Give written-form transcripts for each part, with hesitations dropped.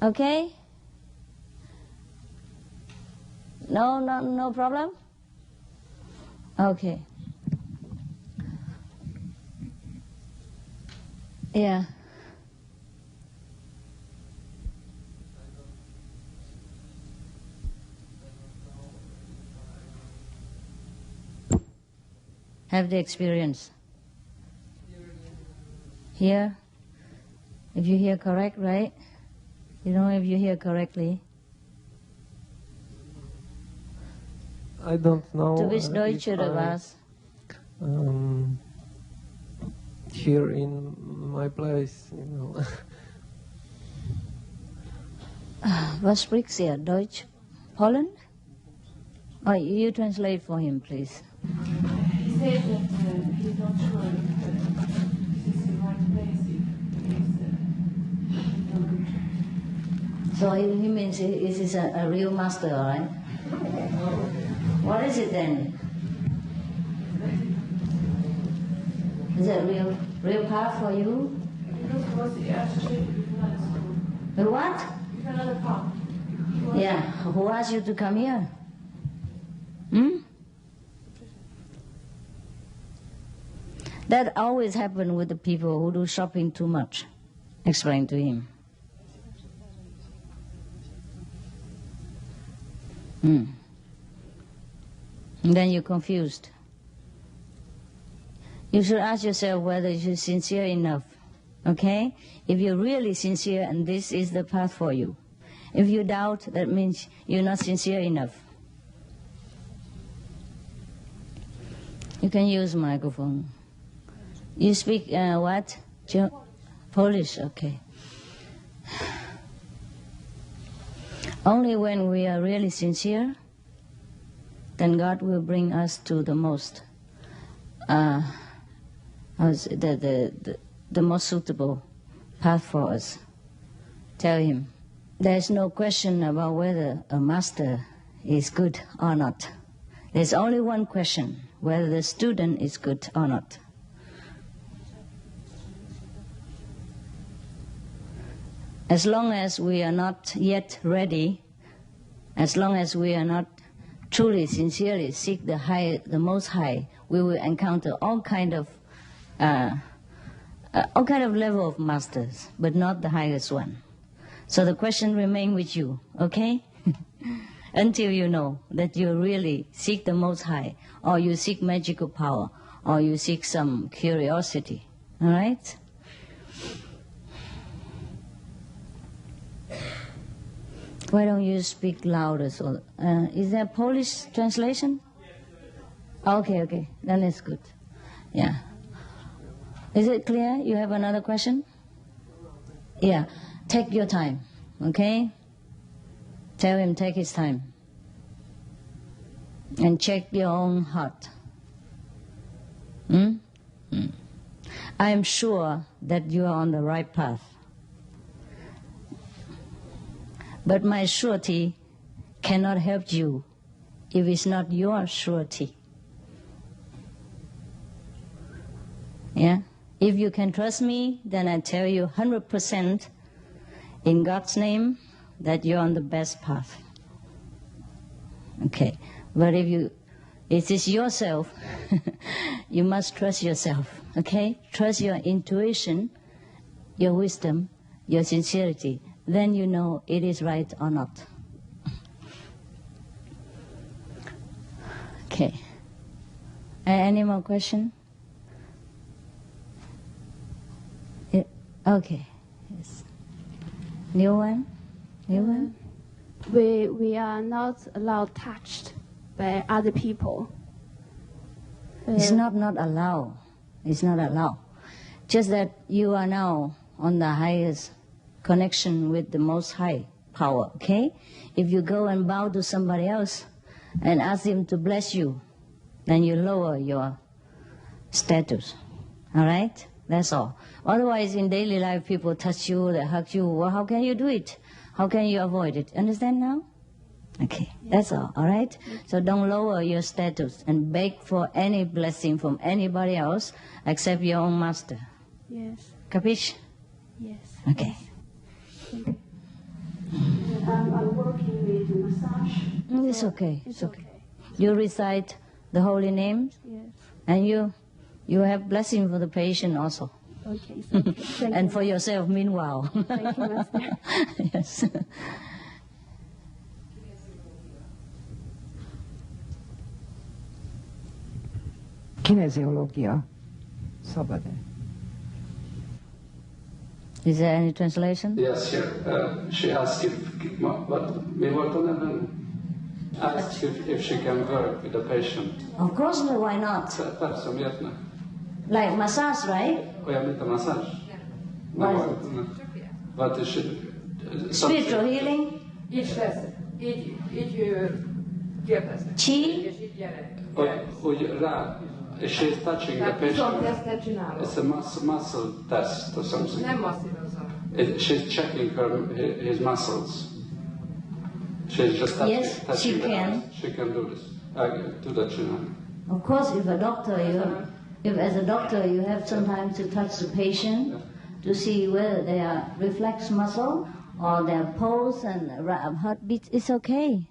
Okay? No problem? Okay. Yeah. Have the experience. Here? If you hear correct, right? You know if you hear correctly. I don't know. To which Deutsch oder was? Here in my place, you know. Was spricht ihr? Deutsch? Poland? Oh, you translate for him, please. He said that he's not sure if this is the right place, So he means this is a real master, all right? What is it then? Is it a real path for you? The what? Another path. Yeah. Who asked you to come here? That always happens with the people who do shopping too much. Explain to him. And then you're confused. You should ask yourself whether you're sincere enough. Okay? If you're really sincere and this is the path for you. If you doubt, that means you're not sincere enough. You can use microphone. You speak what? Polish, okay. Only when we are really sincere, then God will bring us to the most, the most suitable path for us. Tell him. There's no question about whether a master is good or not. There's only one question, whether the student is good or not. As long as we are not yet ready, as long as we are not truly, sincerely seek the Most High, we will encounter all kind of level of masters, but not the highest one. So the question remains with you, okay? Until you know that you really seek the Most High, or you seek magical power, or you seek some curiosity, all right? Why don't you speak louder? So, is there Polish translation? Okay, then it's good. Yeah. Is it clear? You have another question? Yeah. Take your time, okay? Tell him take his time. And check your own heart. I am sure that you are on the right path. But my surety cannot help you if it's not your surety. Yeah? If you can trust me, then I tell you 100% in God's name that you're on the best path. Okay. But if it is yourself, you must trust yourself. Okay? Trust your intuition, your wisdom, your sincerity. Then you know it is right or not. Okay. Any more question? Yeah. Okay. Yes. New one? We are not allowed touched by other people. It's not allowed. It's not allowed. Just that you are now on the highest connection with the Most High power, okay? If you go and bow to somebody else and ask him to bless you, then you lower your status, all right? That's all. Otherwise, in daily life, people touch you, they hug you. Well, how can you do it? How can you avoid it? Understand now? Okay, that's all right? So don't lower your status and beg for any blessing from anybody else except your own master. Yes. Capiche? Yes. Okay. Thank you. I'm working with massage. It's okay. It's okay. You recite the holy names, Yes. and you have blessing for the patient also, Okay. Thank and you. for yourself. Meanwhile. Thank you, Master. Yes. Kinesiologia. Sabade. Is there any translation? Yes, here. She asked if she can work with the patient. Of course, why not? Persze, miért ne? Like massage, right? Olyan, mint a masszázs? What is it? Spiritual healing, Így lesz, így kérdeznek. chi. És így gyere. Úgy rá, she's touching the Tehát patient. izontesztet csinálok. It's a muscle test or something. Nem masszírozom. She's checking his muscles. She's just touching, Yes, touching she the can. hands. She can do this. Do that, Of course, if as a doctor you have some time to touch the patient to see whether they are reflex muscle or their pulse and heartbeat, it's okay.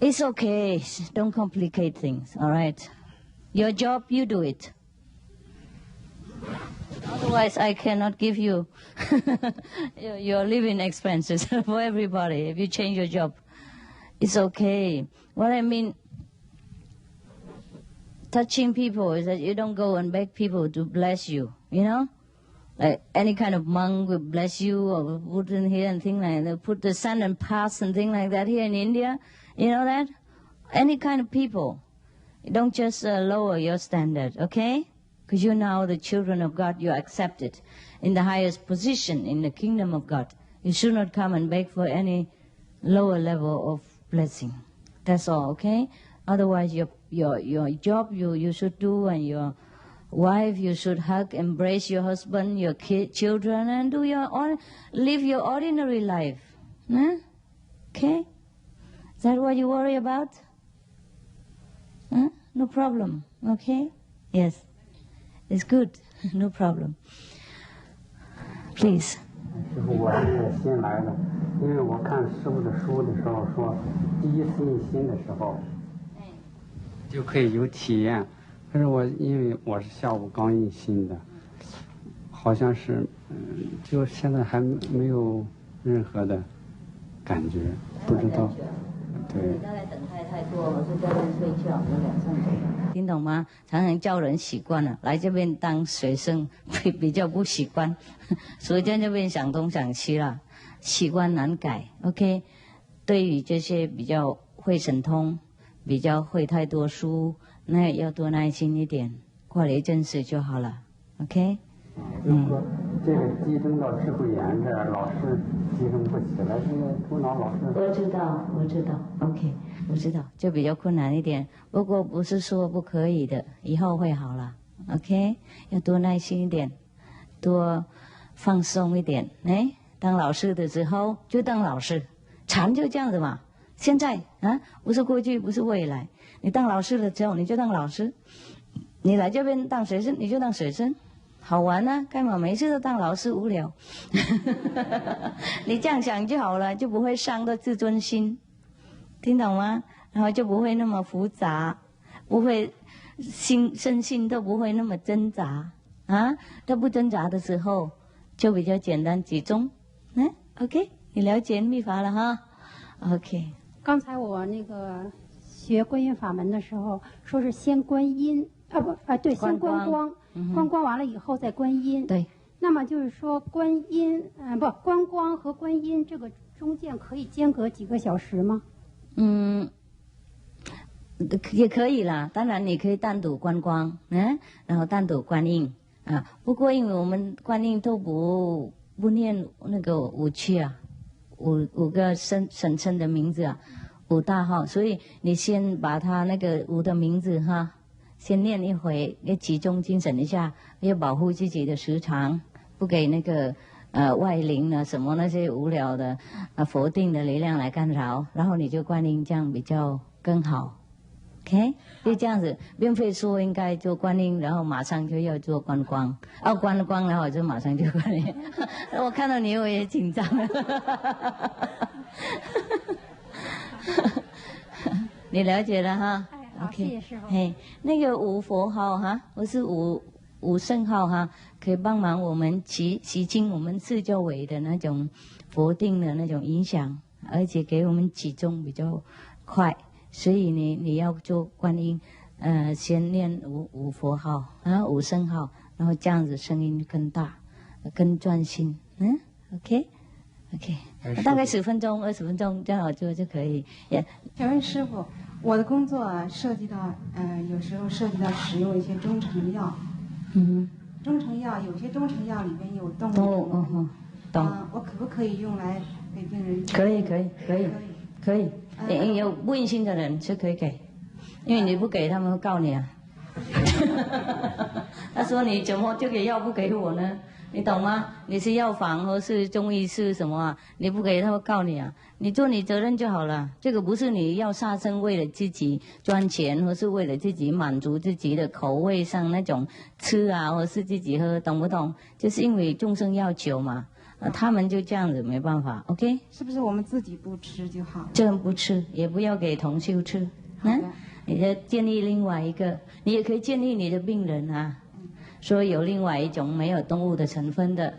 It's okay. Don't complicate things. All right. Your job, you do it. Otherwise, I cannot give you your living expenses for everybody if you change your job. It's okay. What I mean, touching people is that you don't go and beg people to bless you, you know? Like any kind of monk will bless you or put in here and things like that. Put the sun and pass and things like that here in India. You know that? Any kind of people. Don't just lower your standard, okay? Because you're now the children of God. You're accepted in the highest position in the kingdom of God. You should not come and beg for any lower level of blessing. That's all, okay? Otherwise, your job you should do, and your wife you should hug, embrace your husband, your children, and live your ordinary life. Huh? Okay? Is that what you worry about? Huh? No problem. Okay? Yes. It's good. No problem. Please. 师傅，我是新来的，因为我看师傅的书的时候说，第一次印心的时候，就可以有体验。可是因为我是下午刚印心的，好像是，就现在还没有任何的感觉，不知道。对。听懂吗？常常叫人习惯了，来这边当学生比较不习惯，所以在这边想东想西了，习惯难改。OK， 对于这些比较会神通、比较会太多书，那要多耐心一点，过了一阵子就好了。OK。就是说，这个集中到智慧眼这儿，老是集中不起来，这个头脑老是。我知道 ，OK， 我知道，就比较困难一点。不过不是说不可以的，以后会好了。OK， 要多耐心一点，多放松一点。哎，当老师的时候就当老师，禅就这样子嘛。现在啊，不是过去，不是未来。你当老师的时候你就当老师，你来这边当学生你就当学生。好玩啊，干嘛每次都当老师无聊？你这样想就好了，就不会伤到自尊心，听懂吗？然后就不会那么复杂，不会身心都不会那么挣扎啊。都不挣扎的时候，就比较简单集中。OK， 你了解秘法了哈 ？OK。刚才我那个学观音法门的时候，说是先观音对，先观光。观光完了以后再观音。对。那么就是说观音，观光和观音这个中间可以间隔几个小时吗？也可以啦。当然你可以单独观光，然后单独观音啊。不过因为我们观音都不念那个五区啊，五个神称的名字啊，5大号，所以你先把他那个5的名字哈。先念一回，要集中精神一下，要保护自己的时长，不给那个外灵啊什么那些无聊的否定的力量来干扰，然后你就观音，这样比较更好。OK， 就这样子，并非说应该做观音，然后马上就要做观光，观了光，然后就马上就观音。我看到你我也紧张了。你了解了哈？好，谢谢师父。嘿，那个五佛号哈，或是五圣号哈，可以帮忙我们洗清我们四周围的那种佛定的那种影响，而且给我们集中比较快。所以你要做观音，先念五佛号，然后五圣号，然后这样子声音更大，更专心。OK， 大概10分钟、20分钟这样好做就可以。请问师傅，我的工作涉及到有时候涉及到使用一些中成药。中成药有些中成药里面有动物。懂。我可不可以用来给病人？可以。有问心的人是可以给，因为你不给他们会告你啊。他说你怎么这个药不给我呢？你懂吗？你是药房或是中医是什么啊？你不给他会告你啊。你做你责任就好了。这个不是你要杀生为了自己赚钱，或是为了自己满足自己的口味上那种吃啊，或是自己喝，懂不懂？就是因为众生要求嘛。他们就这样子没办法 ，OK？ 是不是我们自己不吃就好？这不吃，也不要给同修吃。你就建议另外一个，你也可以建议你的病人啊，说有另外一种没有动物的成分的，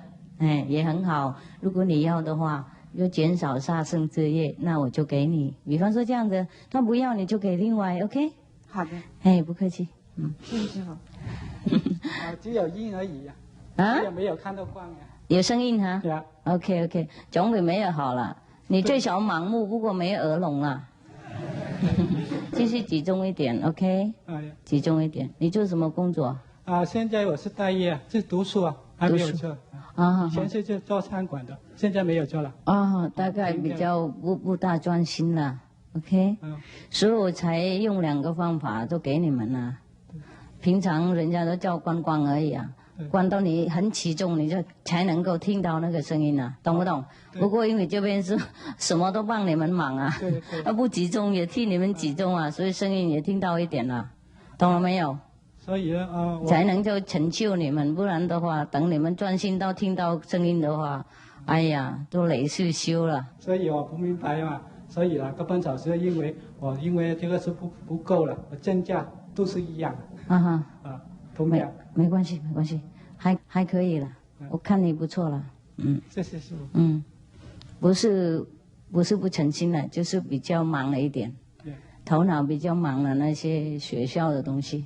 也很好。如果你要的话，就减少杀生之业，那我就给你。比方说这样子，他不要你就给另外 ，OK？ 好的。不客气。谢谢师傅。只有音而已呀，也没有看到光呀。有声音哈 ，OK， 总比没有好了。你最少盲目，不过没有耳聋了。继续集中一点 ，OK？ 集中一点。你做什么工作？现在我是待业，是读书还没有做。以前是做餐馆的，现在没有做了。大概比较不大专心了 ，OK？所以我才用2个方法都给你们了。平常人家都叫观光而已啊。关到你很起重，你就才能够听到那个声音啊，懂不懂？不过因为这边是什么都帮你们忙啊，不集中也替你们集中啊，所以声音也听到一点了，懂了没有？所以才能够成就你们，不然的话，等你们专心到听到声音的话，哎呀，都累世修了。所以我不明白嘛，所以那个半小时，因为这个是不够了，我增加都是一样。没关系，还可以了。我看你不错了，谢谢师傅。不是不诚心了，就是比较忙了一点，头脑比较忙了那些学校的东西。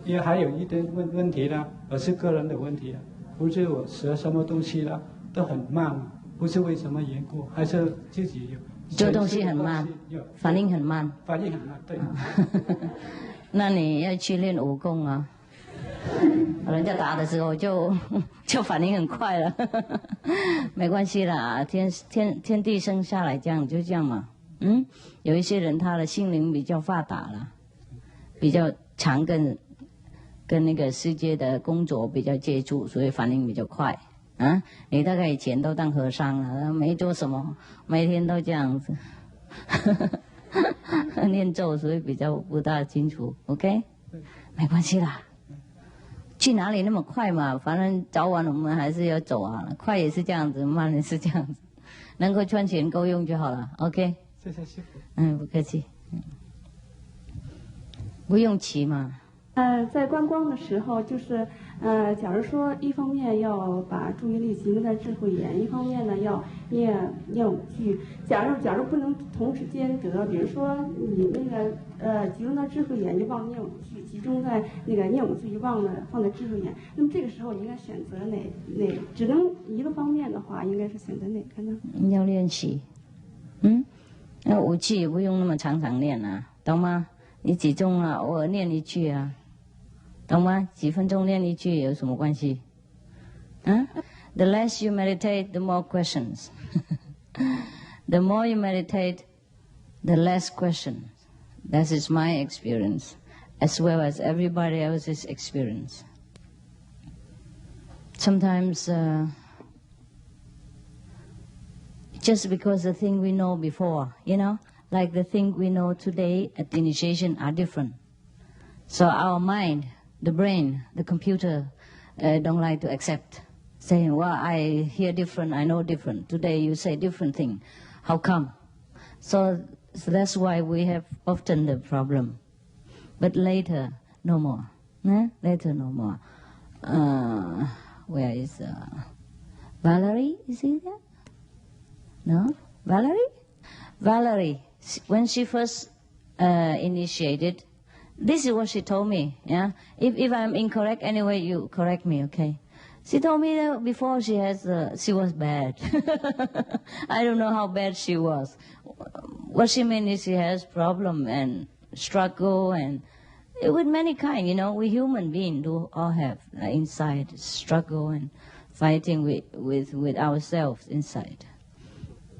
也还有一点问题呢，我是个人的问题了，不是我学什么东西了都很慢，不是为什么缘故，还是自己做东西很慢，反应很慢。对。那你要去练武功啊！人家打的时候就反应很快了，没关系啦，天地生下来这样就这样嘛。有一些人他的心灵比较发达了，比较常跟那个世界的工作比较接触，所以反应比较快。你大概以前都当和尚了，没做什么，每天都这样子。念咒，所以比较不大清楚 ，OK？ 没关系啦，去哪里那么快嘛？反正早晚我们还是要走啊，快也是这样子，慢也是这样子，能够赚钱够用就好了 ，OK？ 谢谢师傅。不客气。不用骑嘛。在观光的时候，就是假如说一方面要把注意力集中在智慧眼，一方面呢要念五句。假如不能同时兼得，比如说你那个集中在智慧眼就忘念五句，集中在那个念五句就忘了放在智慧眼，那么这个时候应该选择哪？只能一个方面的话，应该是选择哪个呢？要练习。那五句也不用那么常念啊，懂吗？你集中了，偶尔念一句啊。懂吗？几分钟念一句有什么关系？The less you meditate, the more questions. The more you meditate, the less questions. That is my experience, as well as everybody else's experience. Sometimes, just because the thing we know before, like the thing we know today at the initiation are different. So our mind, the brain, the computer don't like to accept. Saying, well, I hear different, I know different. Today you say different thing. How come? So that's why we have often the problem. But later, no more. Later, no more. Where is Valerie? Is he there? No? Valerie? Valerie, when she first initiated, this is what she told me. Yeah. If I'm incorrect anyway, you correct me, okay? She told me that before she was bad. I don't know how bad she was. What she meant is she has problem and struggle and with many kind. You know, we human beings do all have inside struggle and fighting with ourselves inside.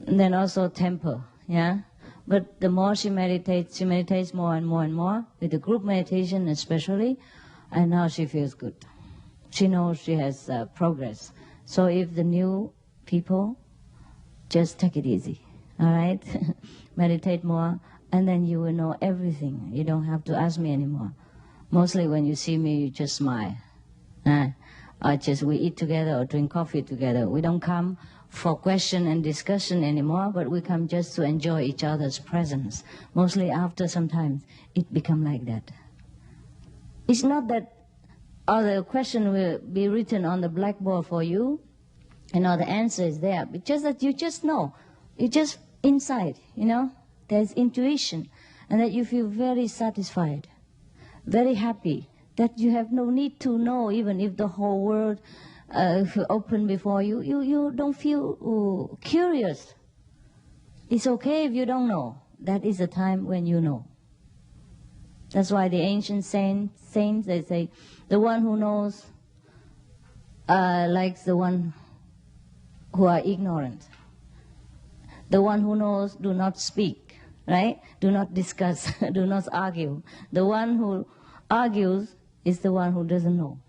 And then also temper, yeah. But the more she meditates more and more and more with the group meditation especially, and now she feels good. She knows she has progress. So if the new people, just take it easy, all right? Meditate more, and then you will know everything. You don't have to ask me anymore. Mostly when you see me, you just smile. Or just we eat together or drink coffee together. We don't come for question and discussion anymore, but we come just to enjoy each other's presence. Mostly after sometimes it become like that. It's not that all the question will be written on the blackboard for you, and all the answer is there. But just that you just know, you just inside, you know, there's intuition, and that you feel very satisfied, very happy, that you have no need to know, even if the whole world open before you. You don't feel curious. It's okay if you don't know. That is the time when you know. That's why the ancient saints, they say, the one who knows likes the one who are ignorant. The one who knows do not speak, right? Do not discuss, do not argue. The one who argues is the one who doesn't know.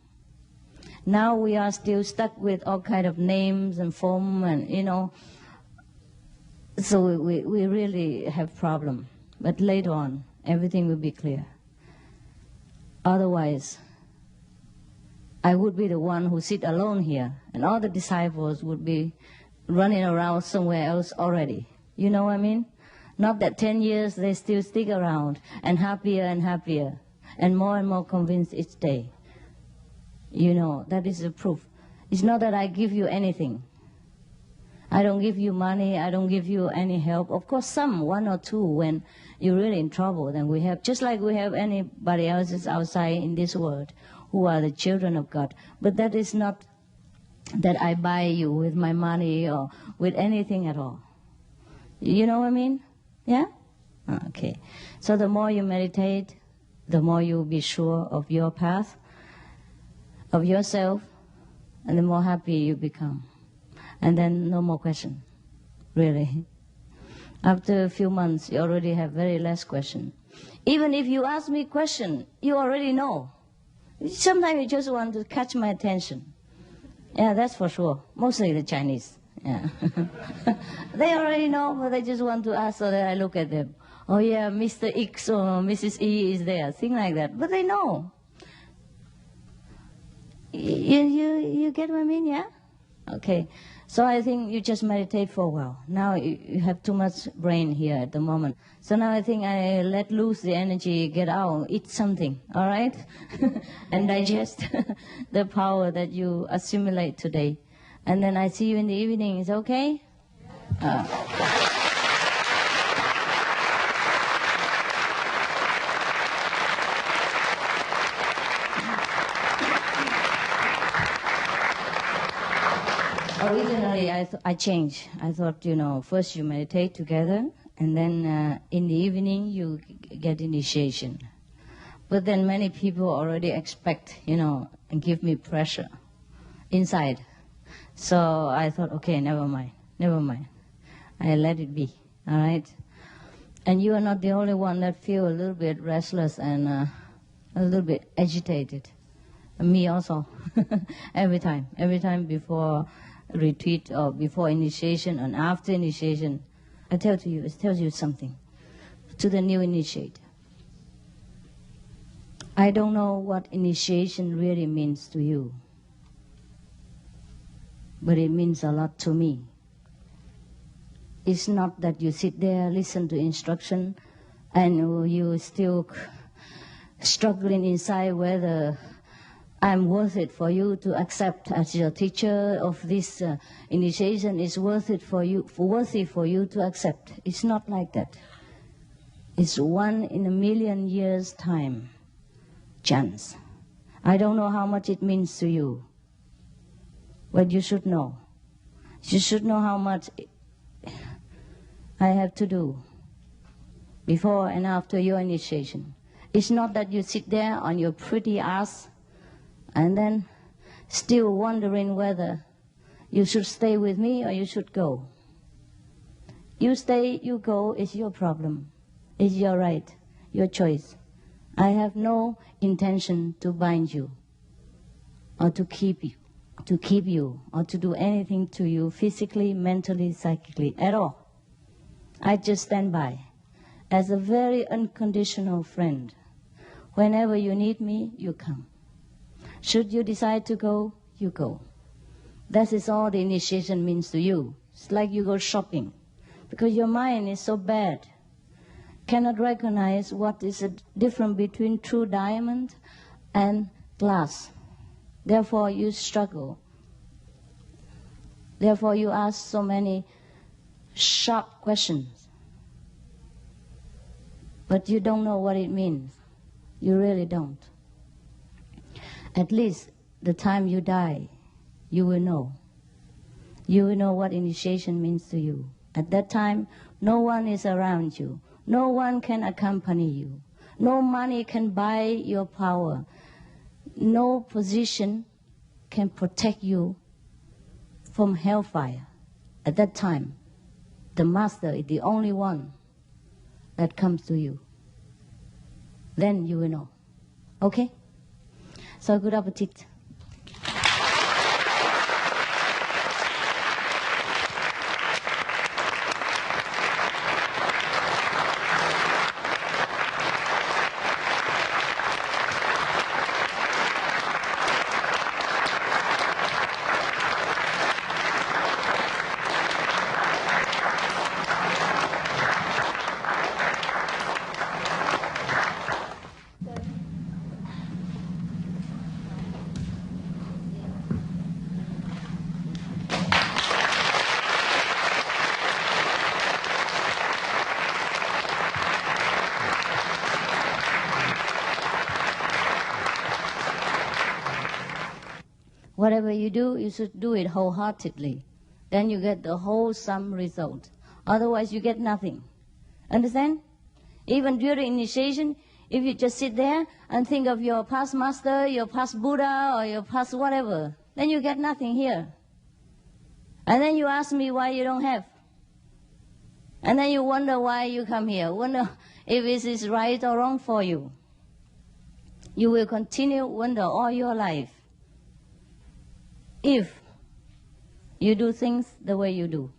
Now we are still stuck with all kind of names and form and, you know, so we really have problem. But later on, everything will be clear. Otherwise, I would be the one who sit alone here, and all the disciples would be running around somewhere else already. You know what I mean? Not that 10 years they still stick around, and happier, and more convinced each day. You know, that is the proof. It's not that I give you anything. I don't give you money, I don't give you any help. Of course, some, one or two, when you're really in trouble, then we have, just like we have anybody else outside in this world who are the children of God. But that is not that I buy you with my money or with anything at all. You know what I mean? Yeah? Okay. So the more you meditate, the more you'll be sure of your path, of yourself, and the more happy you become. And then no more question, really. After a few months, you already have very less question. Even if you ask me question, you already know. Sometimes you just want to catch my attention. Yeah, that's for sure. Mostly the Chinese. Yeah. They already know, but they just want to ask so that I look at them. Oh yeah, Mr. X or Mrs. E is there, thing like that. But they know. You get what I mean, yeah? Okay. So I think you just meditate for a while. Now you have too much brain here at the moment. So now I think I let loose the energy, get out, eat something, all right? And digest the power that you assimilate today. And then I see you in the evening, is okay? Originally, I changed. I thought, you know, first you meditate together, and then in the evening you get initiation. But then many people already expect, you know, and give me pressure inside. So I thought, okay, never mind. I let it be, all right? And you are not the only one that feel a little bit restless and a little bit agitated. And me also, every time before retreat or before initiation and after initiation, it tells you something. to the new initiate. I don't know what initiation really means to you, but it means a lot to me. It's not that you sit there, listen to instruction, and you still struggling inside whether I'm worth it for you to accept as your teacher of this initiation is worthy for you to accept. It's not like that. It's 1 in a million years time chance. I don't know how much it means to you, but you should know. You should know how much I have to do before and after your initiation. It's not that you sit there on your pretty ass and then still wondering whether you should stay with me or you should go. You stay, you go, it's your problem. It's your right, your choice. I have no intention to bind you or to keep you or to do anything to you physically, mentally, psychically, at all. I just stand by as a very unconditional friend. Whenever you need me, you come. Should you decide to go, you go. That is all the initiation means to you. It's like you go shopping, because your mind is so bad, cannot recognize what is the difference between true diamond and glass. Therefore you struggle. Therefore you ask so many sharp questions. But you don't know what it means. You really don't. At least the time you die, you will know. You will know what initiation means to you. At that time, no one is around you. No one can accompany you. No money can buy your power. No position can protect you from hellfire. At that time, the master is the only one that comes to you. Then you will know. Okay? So good appetit. Whatever you do, you should do it wholeheartedly. Then you get the wholesome result. Otherwise, you get nothing. Understand? Even during initiation, if you just sit there and think of your past master, your past Buddha, or your past whatever, then you get nothing here. And then you ask me why you don't have. And then you wonder why you come here. Wonder if this is right or wrong for you. You will continue wonder all your life if you do things the way you do.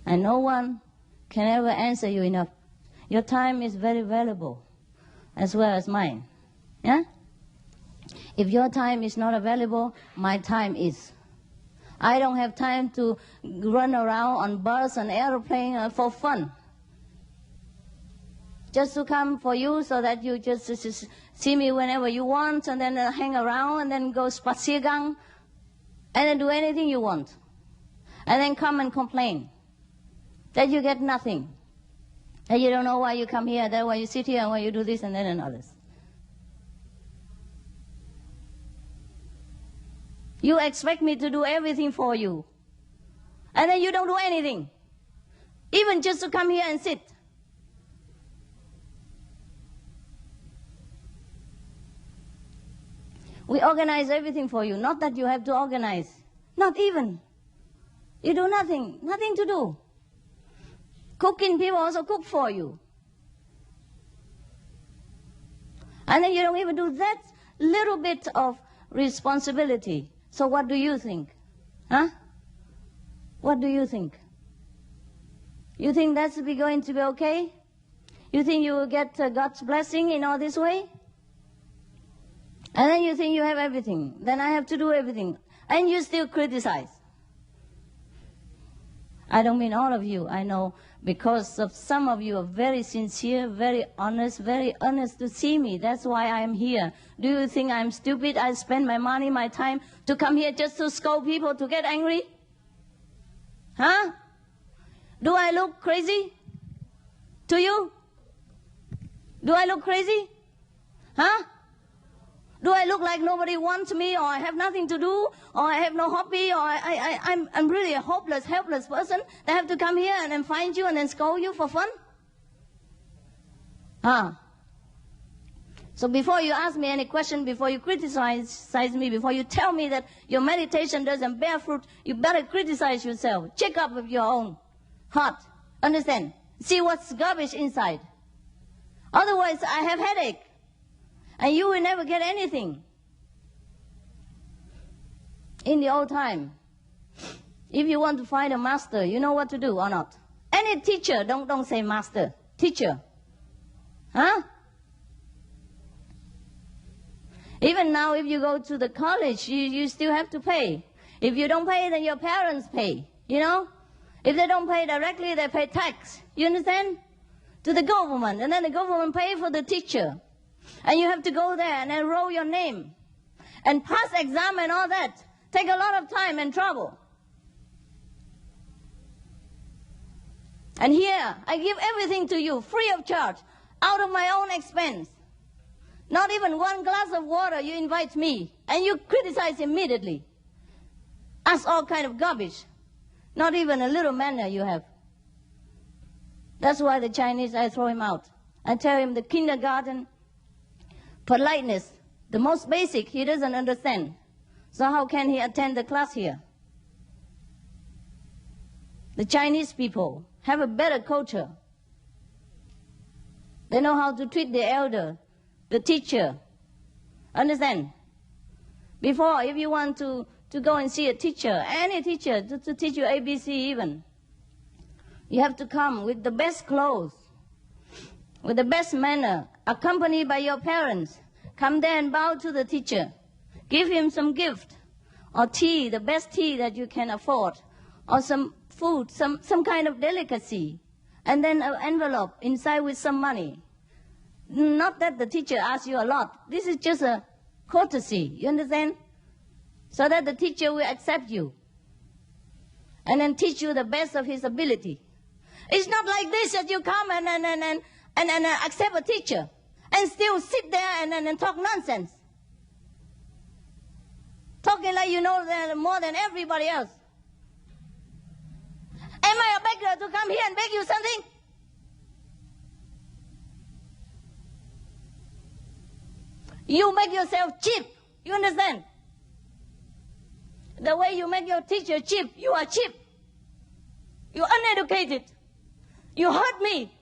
And no one can ever answer you enough. Your time is very valuable, as well as mine. Yeah? If your time is not available, my time is. I don't have time to run around on bus and airplane for fun. Just to come for you so that you just see me whenever you want and then hang around and then go spaziergang and then do anything you want. And then come and complain that you get nothing. That you don't know why you come here, that why you sit here and why you do this and that and others. You expect me to do everything for you. And then you don't do anything. Even just to come here and sit. We organize everything for you. Not that you have to organize. Not even. You do nothing. Nothing to do. Cooking, people also cook for you. And then you don't even do that little bit of responsibility. So what do you think? Huh? What do you think? You think that's going to be okay? You think you will get God's blessing in all this way? And then you think you have everything. Then I have to do everything. And you still criticize. I don't mean all of you. I know because of some of you are very sincere, very honest to see me. That's why I am here. Do you think I'm stupid? I spend my money, my time to come here just to scold people, to get angry? Huh? Do I look crazy to you? Do I look crazy? Huh? Do I look like nobody wants me, or I have nothing to do, or I have no hobby, or I'm really a hopeless, helpless person that have to come here and then find you and then scold you for fun? Huh? So before you ask me any question, before you criticize me, before you tell me that your meditation doesn't bear fruit, you better criticize yourself. Check up with your own heart. Understand? See what's garbage inside. Otherwise, I have headache. And you will never get anything. In the old time, if you want to find a master, you know what to do or not? Any teacher, don't say master, teacher. Huh? Even now, if you go to the college, you still have to pay. If you don't pay, then your parents pay, you know? If they don't pay directly, they pay tax. You understand? To the government, and then the government pay for the teacher. And you have to go there and enroll your name. And pass exam and all that. Take a lot of time and trouble. And here, I give everything to you, free of charge, out of my own expense. Not even one glass of water you invite me, and you criticize immediately. Ask all kind of garbage. Not even a little manner you have. That's why the Chinese, I throw him out. I tell him the kindergarten, politeness, the most basic, he doesn't understand. So how can he attend the class here? The Chinese people have a better culture. They know how to treat the elder, the teacher. Understand? Before, if you want to go and see a teacher, any teacher, to teach you ABC even, you have to come with the best clothes, with the best manner, accompanied by your parents. Come there and bow to the teacher. Give him some gift, or tea, the best tea that you can afford, or some food, some kind of delicacy, and then an envelope inside with some money. Not that the teacher asks you a lot. This is just a courtesy, you understand? So that the teacher will accept you and then teach you the best of his ability. It's not like this that you come and accept a teacher and still sit there and talk nonsense. Talking like you know more than everybody else. Am I a beggar to come here and beg you something? You make yourself cheap. You understand? The way you make your teacher cheap, you are cheap. You're uneducated. You hurt me,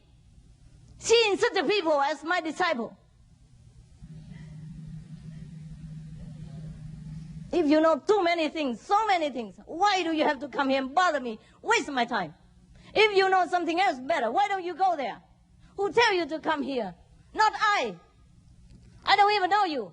seeing such a people as my disciple. If you know too many things, so many things, why do you have to come here and bother me, waste my time? If you know something else better, why don't you go there? Who tell you to come here? Not I. I don't even know you.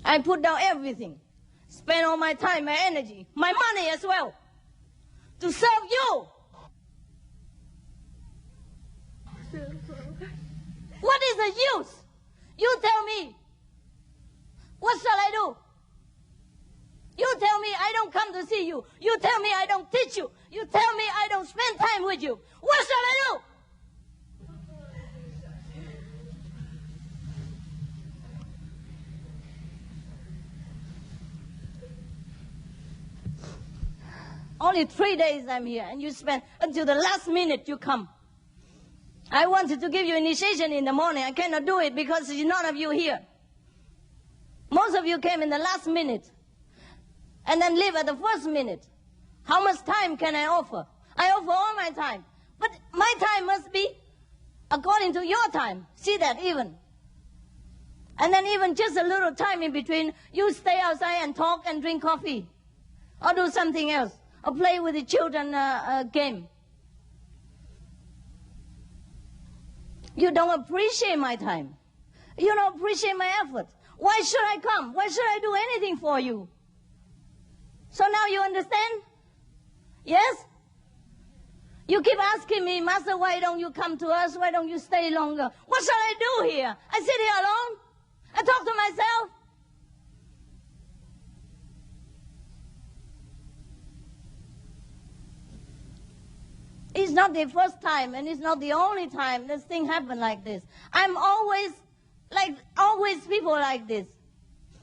I put down everything. Spend all my time, my energy, my money as well, to serve you. What is the use? You tell me. What shall I do? You tell me I don't come to see you. You tell me I don't teach you. You tell me I don't spend time with you. What shall I do? Only 3 days I'm here, and you spend until the last minute you come. I wanted to give you initiation in the morning. I cannot do it because there's none of you here. Most of you came in the last minute and then leave at the first minute. How much time can I offer? I offer all my time. But my time must be according to your time. See that even. And then even just a little time in between, you stay outside and talk and drink coffee. Or do something else. or play with the children game. You don't appreciate my time. You don't appreciate my effort. Why should I come? Why should I do anything for you? So now you understand? Yes? You keep asking me, Master, why don't you come to us? Why don't you stay longer? What shall I do here? I sit here alone? I talk to myself? It's not the first time, and it's not the only time this thing happened like this. I'm always people like this.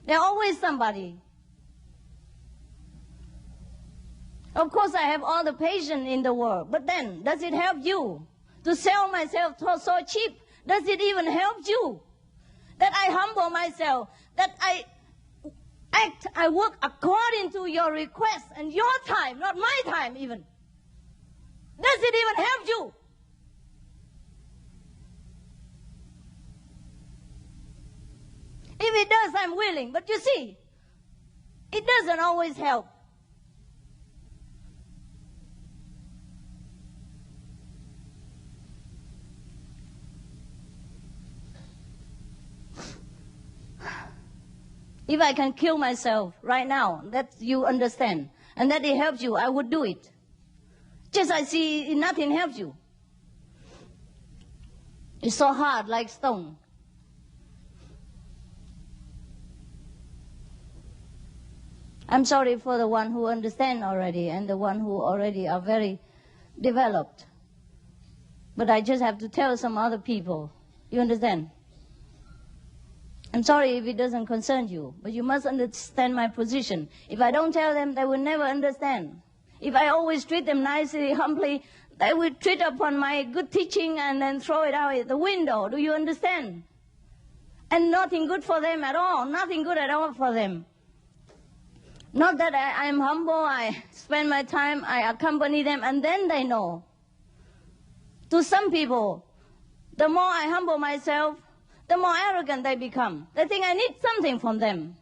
There's always somebody. Of course, I have all the patience in the world, but then, does it help you to sell myself so cheap? Does it even help you that I humble myself, that I work according to your request and your time, not my time even? Does it even help you? If it does, I'm willing. But you see, it doesn't always help. If I can kill myself right now, that you understand, and that it helps you, I would do it. Just I see nothing helps you. It's so hard, like stone. I'm sorry for the one who understand already and the one who already are very developed. But I just have to tell some other people. You understand? I'm sorry if it doesn't concern you, but you must understand my position. If I don't tell them, they will never understand. If I always treat them nicely, humbly, they will treat upon my good teaching and then throw it out the window. Do you understand? And nothing good for them at all. Nothing good at all for them. Not that I'm humble, I spend my time, I accompany them, and then they know. To some people, the more I humble myself, the more arrogant they become. They think I need something from them.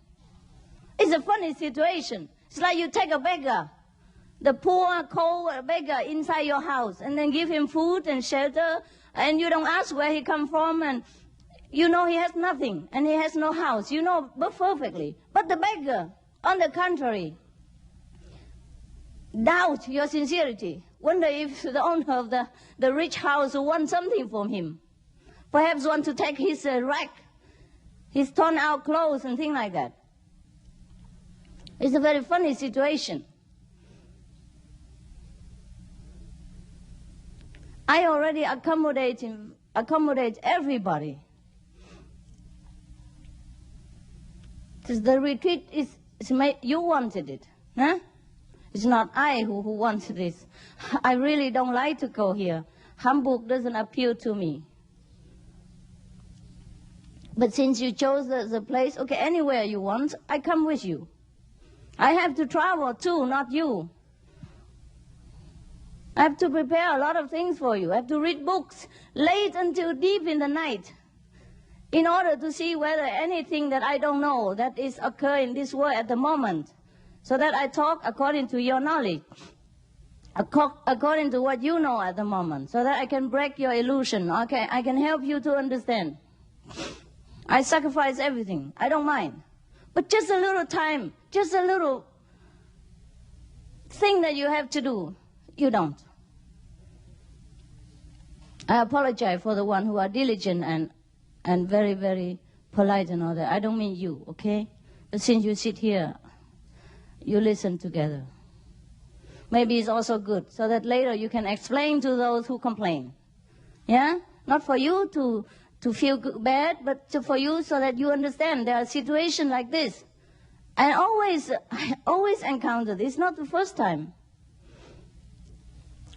It's a funny situation. It's like you take a beggar, the poor, cold beggar inside your house, and then give him food and shelter, and you don't ask where he come from, and you know he has nothing, and he has no house. You know perfectly. But the beggar, on the contrary, doubt your sincerity. Wonder if the owner of the rich house wants something from him. Perhaps want to take his rack, his torn out clothes and things like that. It's a very funny situation. I already accommodate everybody. Because the retreat you wanted it, huh? It's not I who wanted this. I really don't like to go here. Hamburg doesn't appeal to me. But since you chose the place, okay, anywhere you want, I come with you. I have to travel too, not you. I have to prepare a lot of things for you. I have to read books late until deep in the night in order to see whether anything that I don't know that is occurring in this world at the moment, so that I talk according to your knowledge, according to what you know at the moment, so that I can break your illusion. Okay, I can help you to understand. I sacrifice everything. I don't mind. But just a little time, just a little thing that you have to do, you don't. I apologize for the one who are diligent and very, very polite and all that. I don't mean you, okay? But since you sit here, you listen together. Maybe it's also good, so that later you can explain to those who complain. Yeah? Not for you to feel bad, but for you so that you understand there are situations like this. I always encounter this. It's not the first time.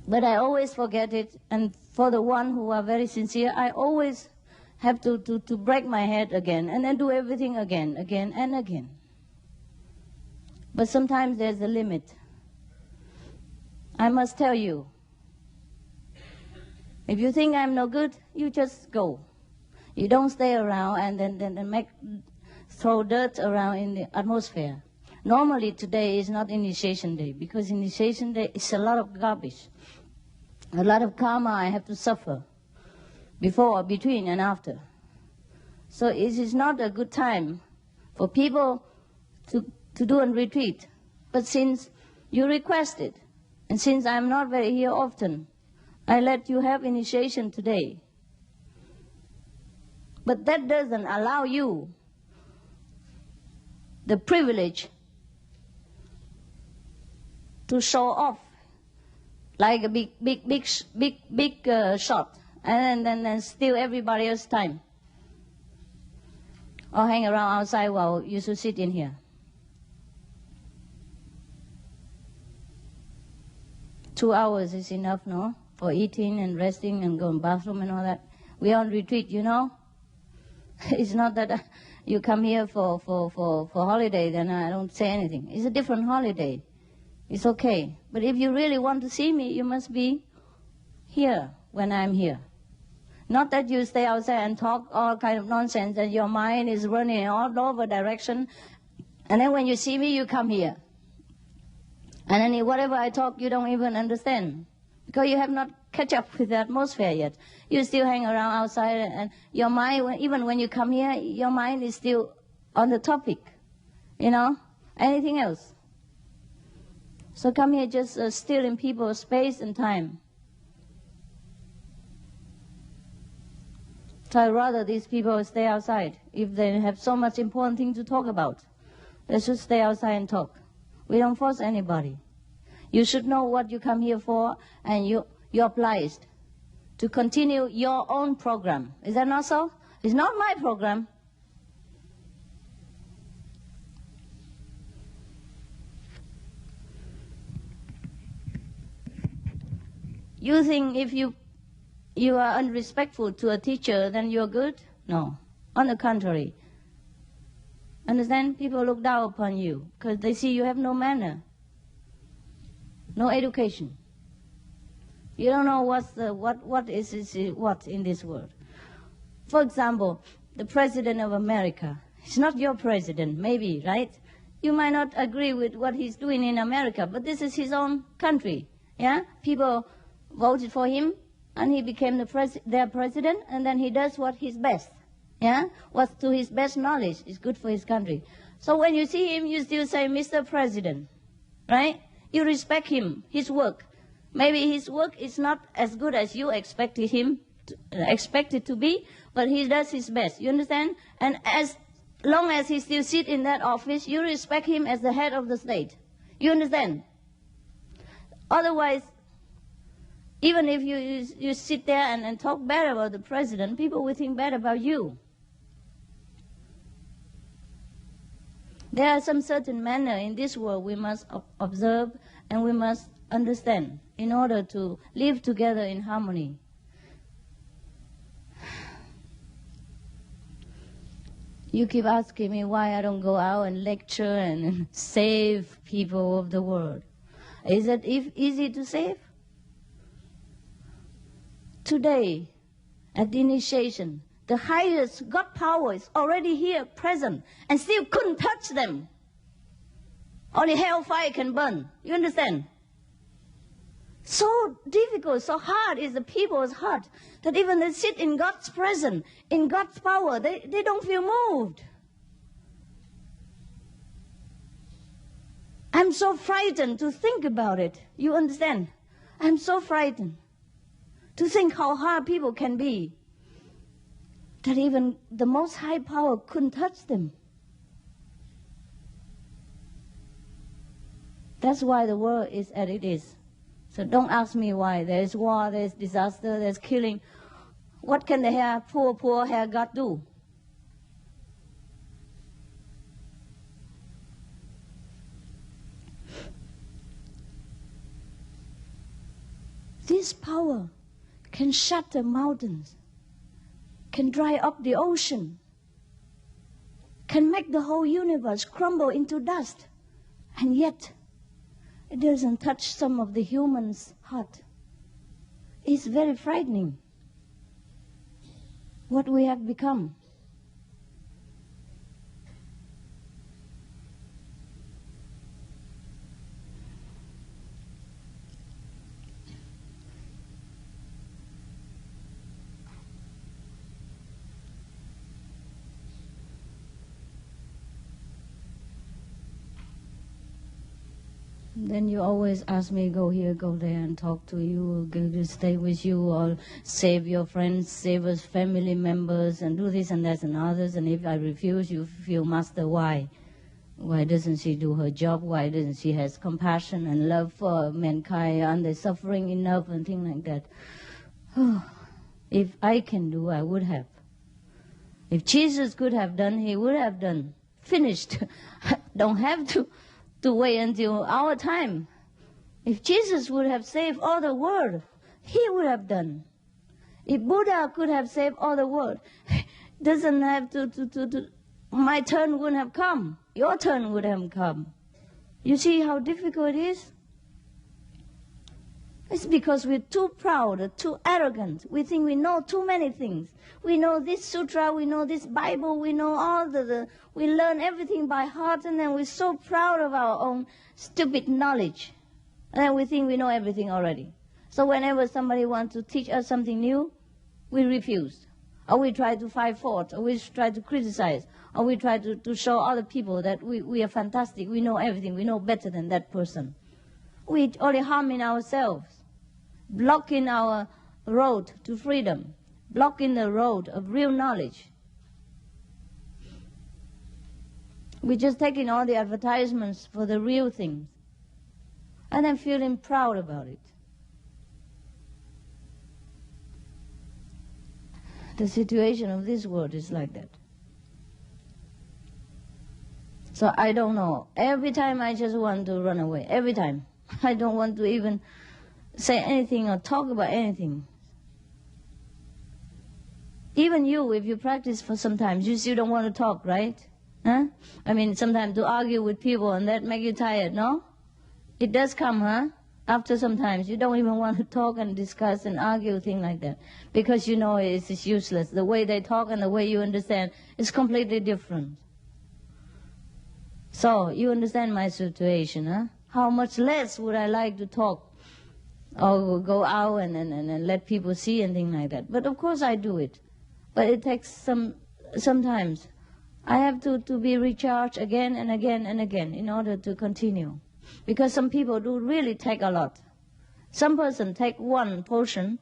But I always forget it. And for the one who are very sincere, I always have to break my head again and then do everything again and again. But sometimes there's a limit. I must tell you, if you think I'm no good, you just go. You don't stay around and then throw dirt around in the atmosphere. Normally today is not initiation day, because initiation day is a lot of garbage. A lot of karma I have to suffer before, between, and after. So it is not a good time for people to do a retreat. But since you requested, and since I'm not very here often, I let you have initiation today. But that doesn't allow you the privilege to show off like a big shot, and then steal everybody else's time, or hang around outside while you should sit in here. 2 hours is enough, no? For eating and resting and going to the bathroom and all that. We are on retreat, you know. It's not that you come here for holiday, then I don't say anything. It's a different holiday. It's okay. But if you really want to see me, you must be here when I'm here. Not that you stay outside and talk all kind of nonsense and your mind is running all over direction. And then when you see me, you come here. And then whatever I talk, you don't even understand. Because you have not catch up with the atmosphere yet. You still hang around outside, and your mind, even when you come here, your mind is still on the topic. You know? Anything else. So come here just stealing people's space and time. So I'd rather these people stay outside. If they have so much important thing to talk about, they should stay outside and talk. We don't force anybody. You should know what you come here for, and you're obliged to continue your own program. Is that not so? It's not my program. You think if you are unrespectful to a teacher, then you're good? No. On the contrary. Understand? People look down upon you because they see you have no manner, no education. You don't know what is what in this world. For example, the President of America. He's not your president, maybe, right? You might not agree with what he's doing in America, but this is his own country. Yeah? People voted for him, and he became their president, and then he does what is best. Yeah? What's to his best knowledge is good for his country. So when you see him, you still say, Mr. President, right? You respect him, his work. Maybe his work is not as good as you expected it to be, but he does his best. You understand? And as long as he still sits in that office, you respect him as the head of the state. You understand? Otherwise, even if you sit there and talk bad about the president, people will think bad about you. There are some certain manner in this world we must observe and we must understand in order to live together in harmony. You keep asking me why I don't go out and lecture and save people of the world. Is it easy to save? Today, at the initiation, the highest God power is already here, present, and still couldn't touch them. Only hellfire can burn. You understand? So difficult, so hard is the people's heart that even they sit in God's presence, in God's power, they don't feel moved. I'm so frightened to think about it. You understand? I'm so frightened to think how hard people can be, that even the most high power couldn't touch them. That's why the world is as it is. So don't ask me why. There's war, there's disaster, there's killing. What can the poor hair God do? This power can shatter mountains, can dry up the ocean, can make the whole universe crumble into dust, and yet it doesn't touch some of the human's heart. It's very frightening what we have become. Then you always ask me, go here, go there, and talk to you, go to stay with you, or save your friends, save us family members, and do this and that and others. And if I refuse, you feel, Master, why? Why doesn't she do her job? Why doesn't she have compassion and love for mankind? Aren't they suffering enough and things like that? If I can do, I would have. If Jesus could have done, he would have done. Finished. Don't have to wait until our time. If Jesus would have saved all the world, he would have done. If Buddha could have saved all the world, doesn't have to my turn wouldn't have come. Your turn would have come. You see how difficult it is? It's because we're too proud, too arrogant. We think we know too many things. We know this sutra, we know this Bible, we know all we learn everything by heart, and then we're so proud of our own stupid knowledge. And then we think we know everything already. So whenever somebody wants to teach us something new, we refuse. Or we try to find fault, or we try to criticize, or we try to show other people that we are fantastic, we know everything, we know better than that person. We only harming ourselves, blocking our road to freedom, blocking the road of real knowledge. We're just taking all the advertisements for the real things, and then feeling proud about it. The situation of this world is like that. So I don't know. Every time I just want to run away. Every time. I don't want to even say anything or talk about anything. Even you, if you practice for some time, you still don't want to talk, right? Huh? I mean, sometimes to argue with people and that make you tired, no? It does come, huh? After some time, you don't even want to talk and discuss and argue, things like that. Because you know it's useless. The way they talk and the way you understand is completely different. So, you understand my situation, huh? How much less would I like to talk or go out and let people see and things like that. But of course I do it. But it takes sometimes. I have to be recharged again and again and again in order to continue. Because some people do really take a lot. Some person take one portion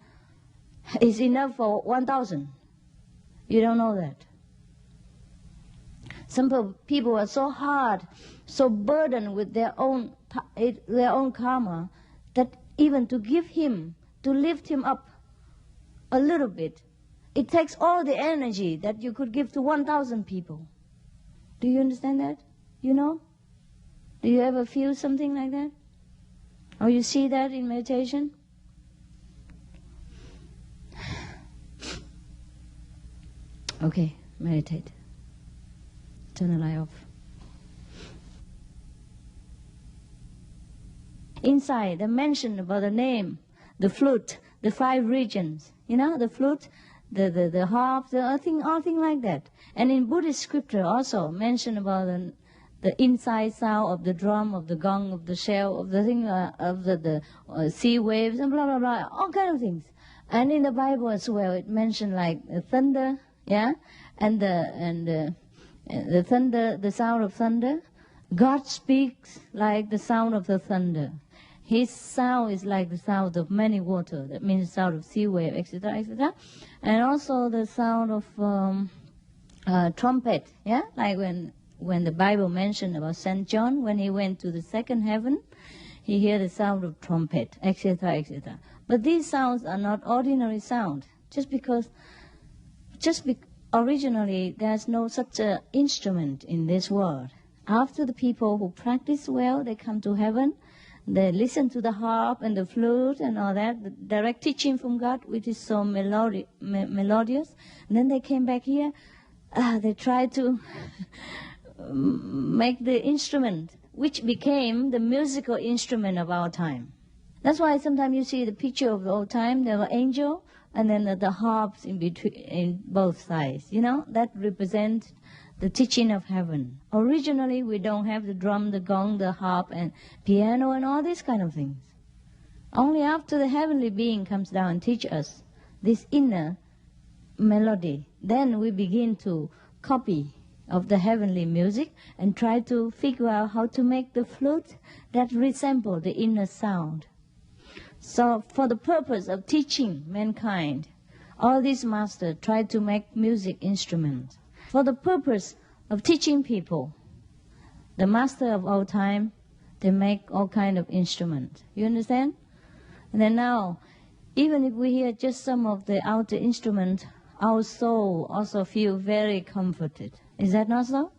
is enough for 1,000. You don't know that. Some people are so hard, so burdened with their own karma, that even to give him, to lift him up a little bit, it takes all the energy that you could give to 1,000 people. Do you understand that? You know? Do you ever feel something like that? Or you see that in meditation? Okay, meditate. Turn the light off. Inside, they mentioned about the name, the flute, the 5 regions. You know, the flute, the harp, all things like that. And in Buddhist scripture also mentioned about the inside sound of the drum, of the gong, of the shell, of the thing, of the sea waves, and blah, blah, blah, all kind of things. And in the Bible as well, it mentioned like thunder, yeah, and the thunder, the sound of thunder. God speaks like the sound of the thunder. His sound is like the sound of many water. That means the sound of sea wave, etc., etc. And also the sound of trumpet, yeah, like when the Bible mentioned about St. John, when he went to the second heaven, he heard the sound of trumpet, etc., etc. But these sounds are not ordinary sound, originally there's no such an instrument in this world. After the people who practice well, they come to heaven, they listen to the harp and the flute and all that, the direct teaching from God, which is so melodious. And then they came back here, they tried to make the instrument, which became the musical instrument of our time. That's why sometimes you see the picture of the old time, there were angels, and then the harps in between, in both sides. You know, that represents the teaching of heaven. Originally, we don't have the drum, the gong, the harp, and piano, and all these kind of things. Only after the heavenly being comes down and teach us this inner melody, then we begin to copy of the heavenly music and try to figure out how to make the flute that resemble the inner sound. So for the purpose of teaching mankind, all these masters try to make music instruments. For the purpose of teaching people, the master of all time, they make all kind of instruments. You understand? And then now, even if we hear just some of the outer instruments, our soul also feel very comforted. Is that not so?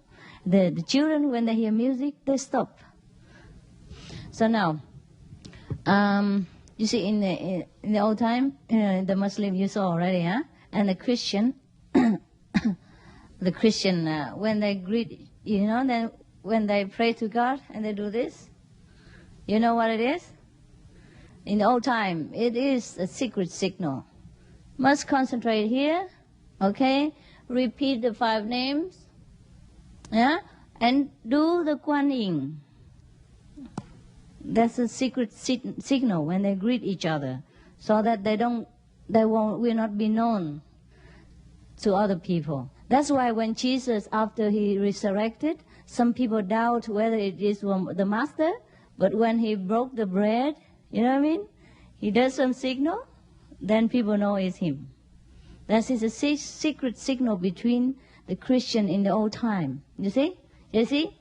The children, when they hear music, they stop. So now, you see, in the old time, the Muslim you saw already, huh? And the Christian, the Christian, when they greet, then when they pray to God and they do this, you know what it is? In the old time, it is a secret signal. Must concentrate here, okay? Repeat the 5 names, yeah? And do the Kuan Yin. That's a secret signal when they greet each other, so that will not be known to other people. That's why when Jesus, after he resurrected, some people doubt whether it is the master, but when he broke the bread, you know what I mean? He does some signal, then people know it's him. That is a secret signal between the Christian in the old time. You see? You see?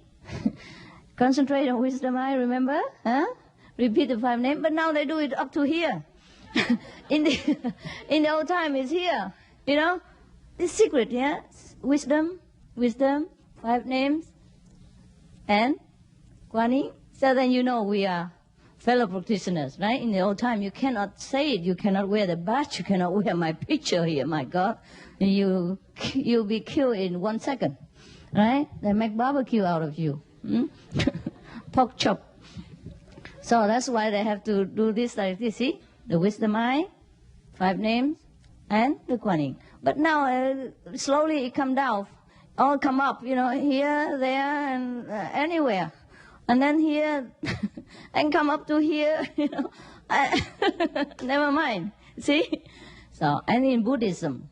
Concentrate on wisdom eye, remember? Huh? Repeat the 5 names, but now they do it up to here. in the old time, it's here. You know? It's secret, yeah? Wisdom, 5 names, and Kuan Yin. So then you know we are fellow practitioners, right? In the old time, you cannot say it. You cannot wear the badge. You cannot wear my picture here, my God. You'll be killed in 1 second, right? They make barbecue out of you. Pork chop. So that's why they have to do this like this, see? The wisdom eye, 5 names, and the Kuan Yin. But now, slowly it come down, all come up, here, there, and anywhere. And then here, and come up to here, never mind, see? So, and in Buddhism,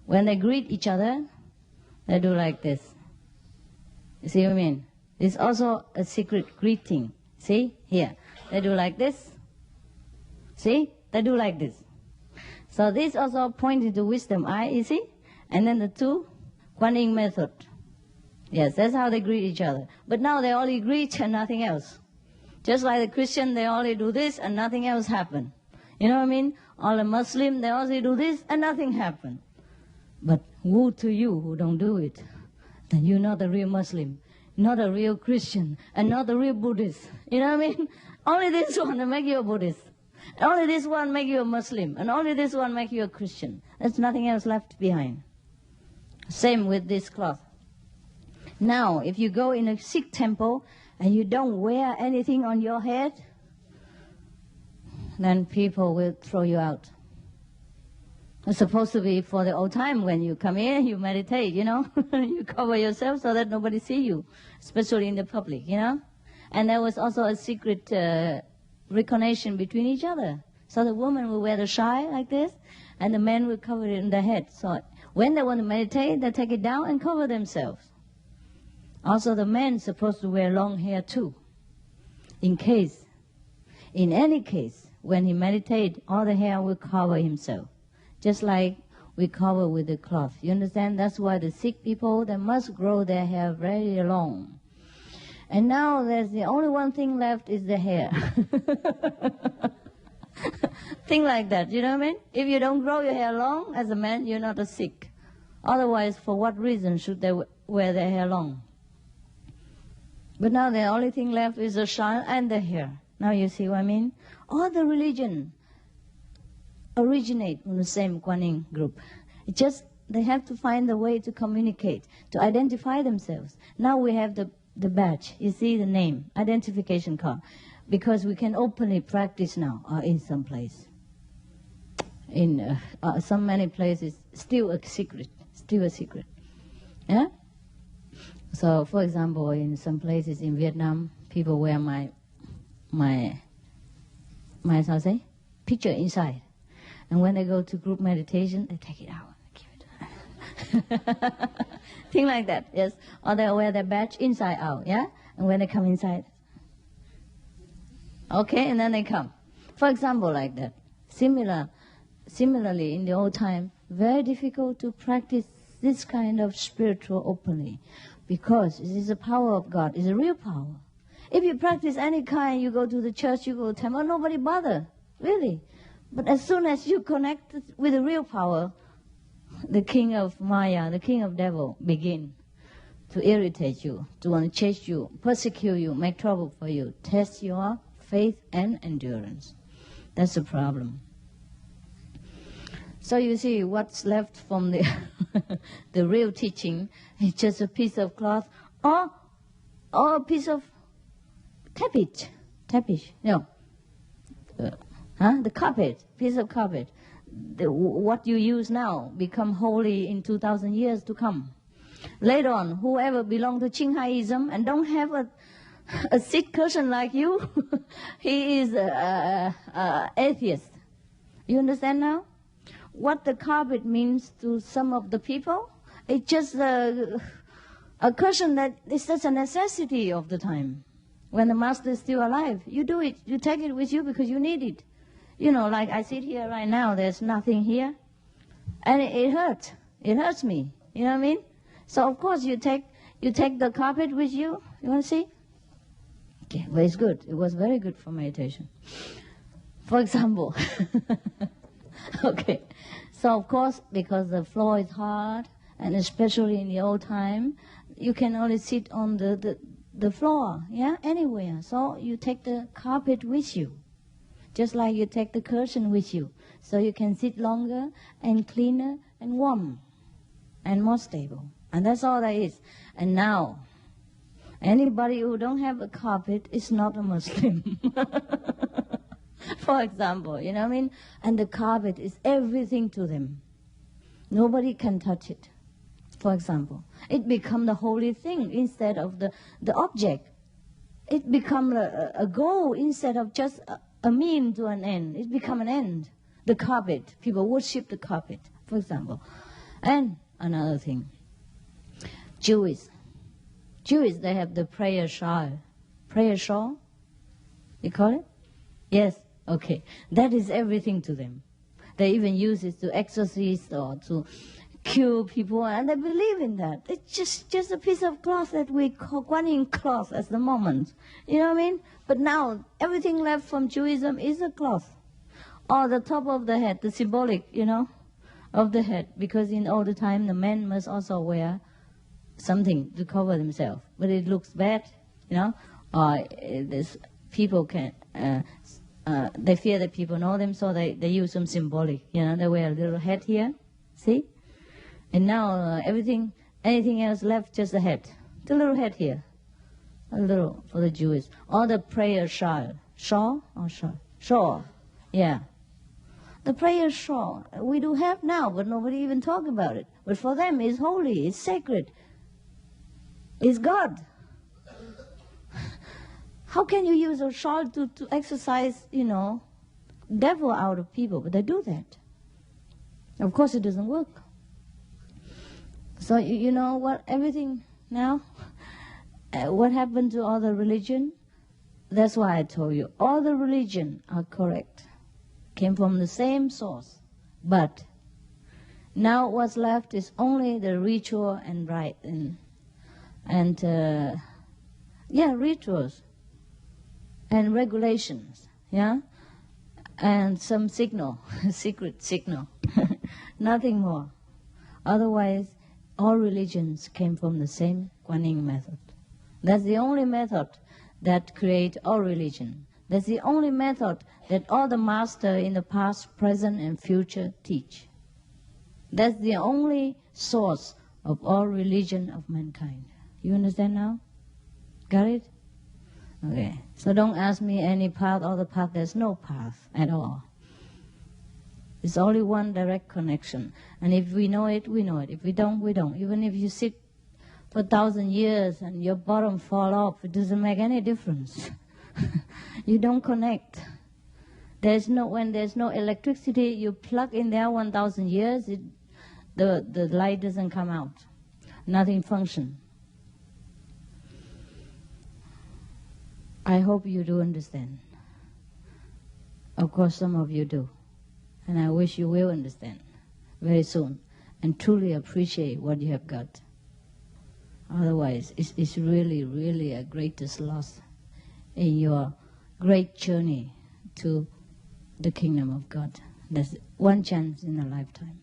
when they greet each other, they do like this. You see what I mean? It's also a secret greeting. See? Here. They do like this. See? They do like this. So this also pointing to wisdom eye, you see? And then the 2, Kuan Yin method. Yes, that's how they greet each other. But now they only greet and nothing else. Just like the Christian, they only do this and nothing else happen. You know what I mean? All the Muslim, they only do this and nothing happen. But woe to you who don't do it. Then you're not a real Muslim, not a real Christian, and not a real Buddhist. You know what I mean? Only this one will make you a Buddhist. Only this one make you a Muslim. And only this one make you a Christian. There's nothing else left behind. Same with this cloth. Now, if you go in a Sikh temple and you don't wear anything on your head, then people will throw you out. It's supposed to be for the old time when you come in, you meditate, you cover yourself so that nobody see you, especially in the public, And there was also a secret recognition between each other. So the woman will wear the shai like this, and the men will cover it in their head. So when they want to meditate, they take it down and cover themselves. Also the men supposed to wear long hair too. In any case, when he meditates, all the hair will cover himself. Just like we cover with the cloth. You understand? That's why the Sikh people, they must grow their hair very long. And now there's the only one thing left is the hair. Thing like that, you know what I mean? If you don't grow your hair long as a man, you're not a Sikh. Otherwise, for what reason should they wear their hair long? But now the only thing left is the shai and the hair. Now you see what I mean? All the religion originate from the same Kuan Yin group. It's just they have to find a way to communicate, to identify themselves. Now we have the badge. You see the name, identification card, because we can openly practice now in some place. In some many places, still a secret. Yeah. So, for example, in some places in Vietnam, people wear my how to say, picture inside. And when they go to group meditation, they take it out and give Think like that, yes. Or they wear their badge inside out, yeah? And when they come inside, okay, and then they come. For example, like that. Similarly, in the old time, very difficult to practice this kind of spiritual openly, because it is the power of God, it's a real power. If you practice any kind, you go to the church, you go to temple, nobody bother, really. But as soon as you connect with the real power, the king of Maya, the king of devil, begin to irritate you, to want to chase you, persecute you, make trouble for you, test your faith and endurance. That's the problem. So you see, what's left from the the real teaching is just a piece of cloth or a piece of tapete, no, the carpet, piece of carpet. What you use now become holy in 2,000 years to come. Later on, whoever belong to CHINGHAIism and don't have a Sikh person like you, he is atheist. You understand now? What the carpet means to some of the people, it's just a cushion that is just a necessity of the time. When the master is still alive, you do it. You take it with you because you need it. You know, like I sit here right now, there's nothing here. And it hurts. It hurts me. You know what I mean? So of course you take the carpet with you. You want to see? Okay, well, it's good. It was very good for meditation. For example. Okay. So of course, because the floor is hard, and especially in the old time, you can only sit on the floor, yeah, anywhere. So you take the carpet with you, just like you take the curtain with you, so you can sit longer and cleaner and warm and more stable. And that's all that is. And now, anybody who don't have a carpet is not a Muslim. For example, you know what I mean? And the carpet is everything to them. Nobody can touch it. For example, it become the holy thing instead of the object. It become a goal instead of just a mean to an end. It become an end. The carpet, people worship the carpet, for example. And another thing, Jewish, they have the prayer shawl. Prayer shawl? You call it? Yes. Okay, that is everything to them. They even use it to exorcise or to cure people, and they believe in that. It's just a piece of cloth that we call Guanyin cloth at the moment. You know what I mean? But now, everything left from Judaism is a cloth. Or the top of the head, the symbolic, you know, of the head. Because in all the time, the men must also wear something to cover themselves. But it looks bad, you know. Or people can... they fear that people know them, so they use some symbolic. You know, they wear a little hat here, see? And now anything else left, just the hat. The little hat here, a little for the Jews. Or the prayer shawl. Shawl or shawl? Shawl, yeah. The prayer shawl we do have now, but nobody even talk about it. But for them, it's holy, it's sacred, it's God. How can you use a shawl to exercise, you know, devil out of people? But they do that. Of course, it doesn't work. So you know what? Everything now, what happened to all the religion? That's why I told you all the religion are correct, came from the same source. But now what's left is only the ritual and rite and rituals. And regulations, yeah? And some signal, secret signal, nothing more. Otherwise, all religions came from the same Guanyin method. That's the only method that creates all religion. That's the only method that all the masters in the past, present, and future teach. That's the only source of all religion of mankind. You understand now? Got it? Okay, so don't ask me any path or the path. There's no path at all. It's only one direct connection. And if we know it, we know it. If we don't, we don't. Even if you sit for 1,000 years and your bottom fall off, it doesn't make any difference. You don't connect. When there's no electricity, you plug in there 1,000 years, the light doesn't come out. Nothing functions. I hope you do understand. Of course, some of you do. And I wish you will understand very soon and truly appreciate what you have got. Otherwise, it's really, really a greatest loss in your great journey to the kingdom of God. There's one chance in a lifetime,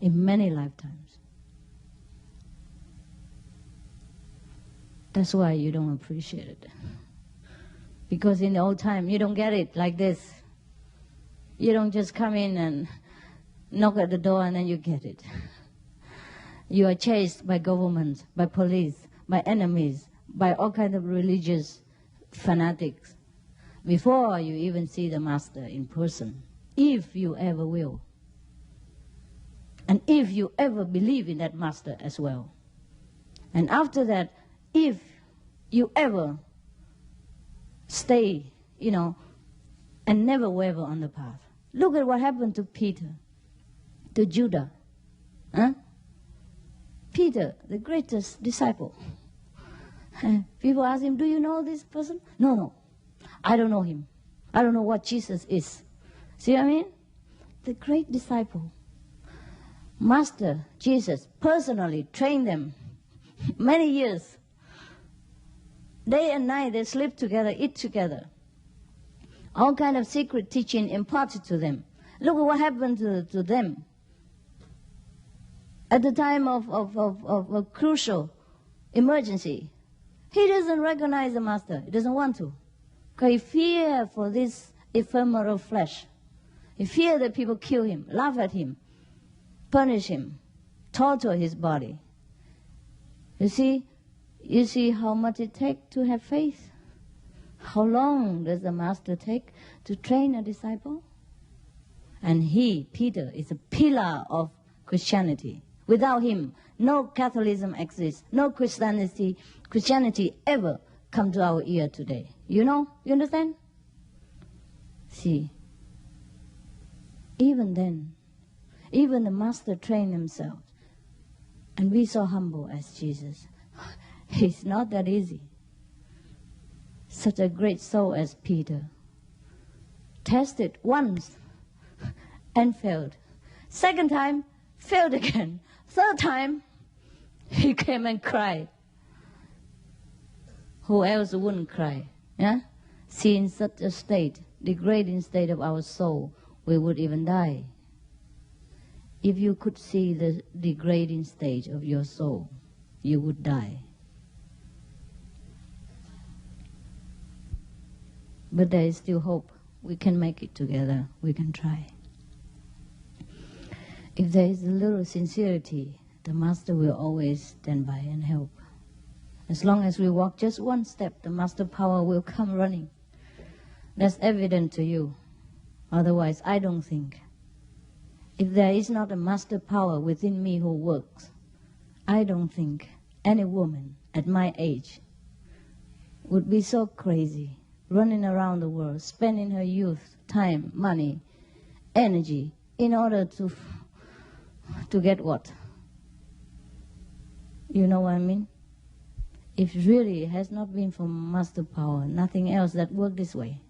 in many lifetimes. That's why you don't appreciate it. Because in the old time, you don't get it like this. You don't just come in and knock at the door and then you get it. You are chased by governments, by police, by enemies, by all kinds of religious fanatics before you even see the Master in person, if you ever will. And if you ever believe in that Master as well. And after that, if you ever stay, and never waver on the path. Look at what happened to Peter, to Judah. Peter, the greatest disciple. People ask him, do you know this person? No, I don't know him. I don't know what Jesus is. See what I mean? The great disciple. Master Jesus personally trained them many years. Day and night they sleep together, eat together. All kind of secret teaching imparted to them. Look at what happened to them. At the time of a crucial emergency, he doesn't recognize the Master. He doesn't want to. Because he fears for this ephemeral flesh. He fears that people kill him, laugh at him, punish him, torture his body. You see how much it takes to have faith? How long does the Master take to train a disciple? And he, Peter, is a pillar of Christianity. Without him, no Catholicism exists. No Christianity ever come to our ear today. You know? You understand? See, even then, even the Master trained himself and be so humble as Jesus. It's not that easy. Such a great soul as Peter tested once and failed. Second time, failed again. Third time, he came and cried. Who else wouldn't cry? Yeah? See, in such a state, degrading state of our soul, we would even die. If you could see the degrading stage of your soul, you would die. But there is still hope. We can make it together. We can try. If there is a little sincerity, the Master will always stand by and help. As long as we walk just one step, the Master power will come running. That's evident to you. Otherwise, I don't think. If there is not a Master power within me who works, I don't think any woman at my age would be so crazy, running around the world, spending her youth, time, money, energy, in order to get what? You know what I mean? If really it has not been for Master power, nothing else that works this way.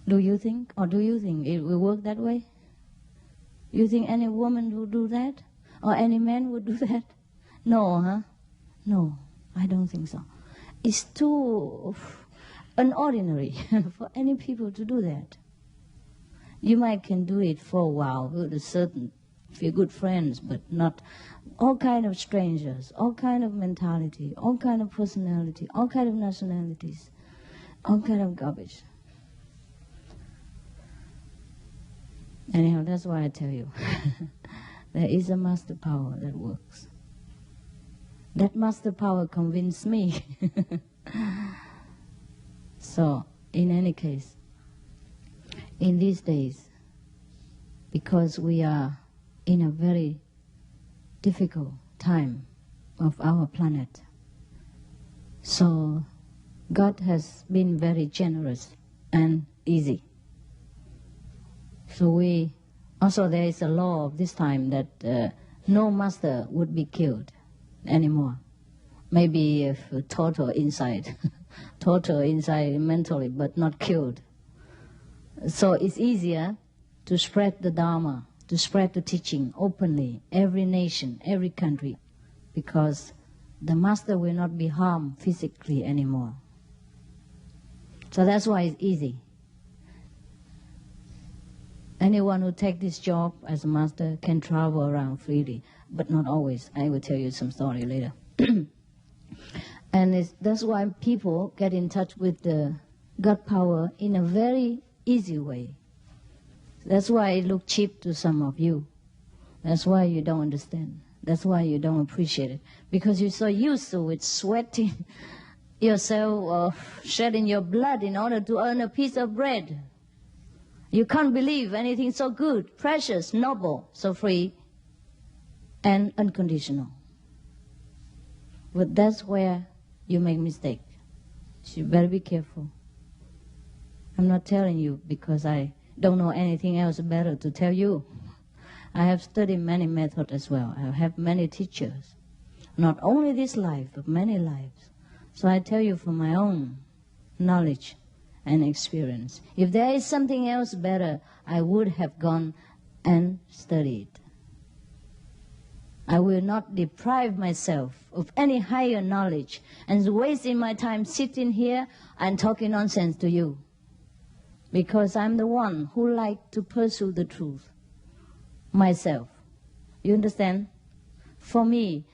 Do you think? Or do you think it will work that way? You think any woman would do that? Or any man would do that? No, huh? No, I don't think so. It's too unordinary for any people to do that. You might can do it for a while with a certain few good friends, but not all kind of strangers, all kind of mentality, all kind of personality, all kind of nationalities, all kind of garbage. Anyhow, that's why I tell you, there is a Master power that works. That Master power convinced me. So, in any case, in these days, because we are in a very difficult time of our planet, so God has been very generous and easy. So we Also, there is a law of this time that no master would be killed anymore. Maybe if total inside, total inside mentally, but not killed. So it's easier to spread the Dharma, to spread the teaching openly, every nation, every country, because the master will not be harmed physically anymore. So that's why it's easy. Anyone who takes this job as a master can travel around freely, but not always. I will tell you some story later. And that's why people get in touch with the God power in a very easy way. That's why it looks cheap to some of you. That's why you don't understand. That's why you don't appreciate it. Because you're so used to it, sweating yourself, shedding your blood in order to earn a piece of bread. You can't believe anything so good, precious, noble, so free, and unconditional. But that's where you make mistake. So you better be careful. I'm not telling you because I don't know anything else better to tell you. I have studied many methods as well. I have many teachers. Not only this life, but many lives. So I tell you from my own knowledge and experience. If there is something else better, I would have gone and studied. I will not deprive myself of any higher knowledge and wasting my time sitting here and talking nonsense to you. Because I'm the one who like to pursue the truth myself. You understand? For me,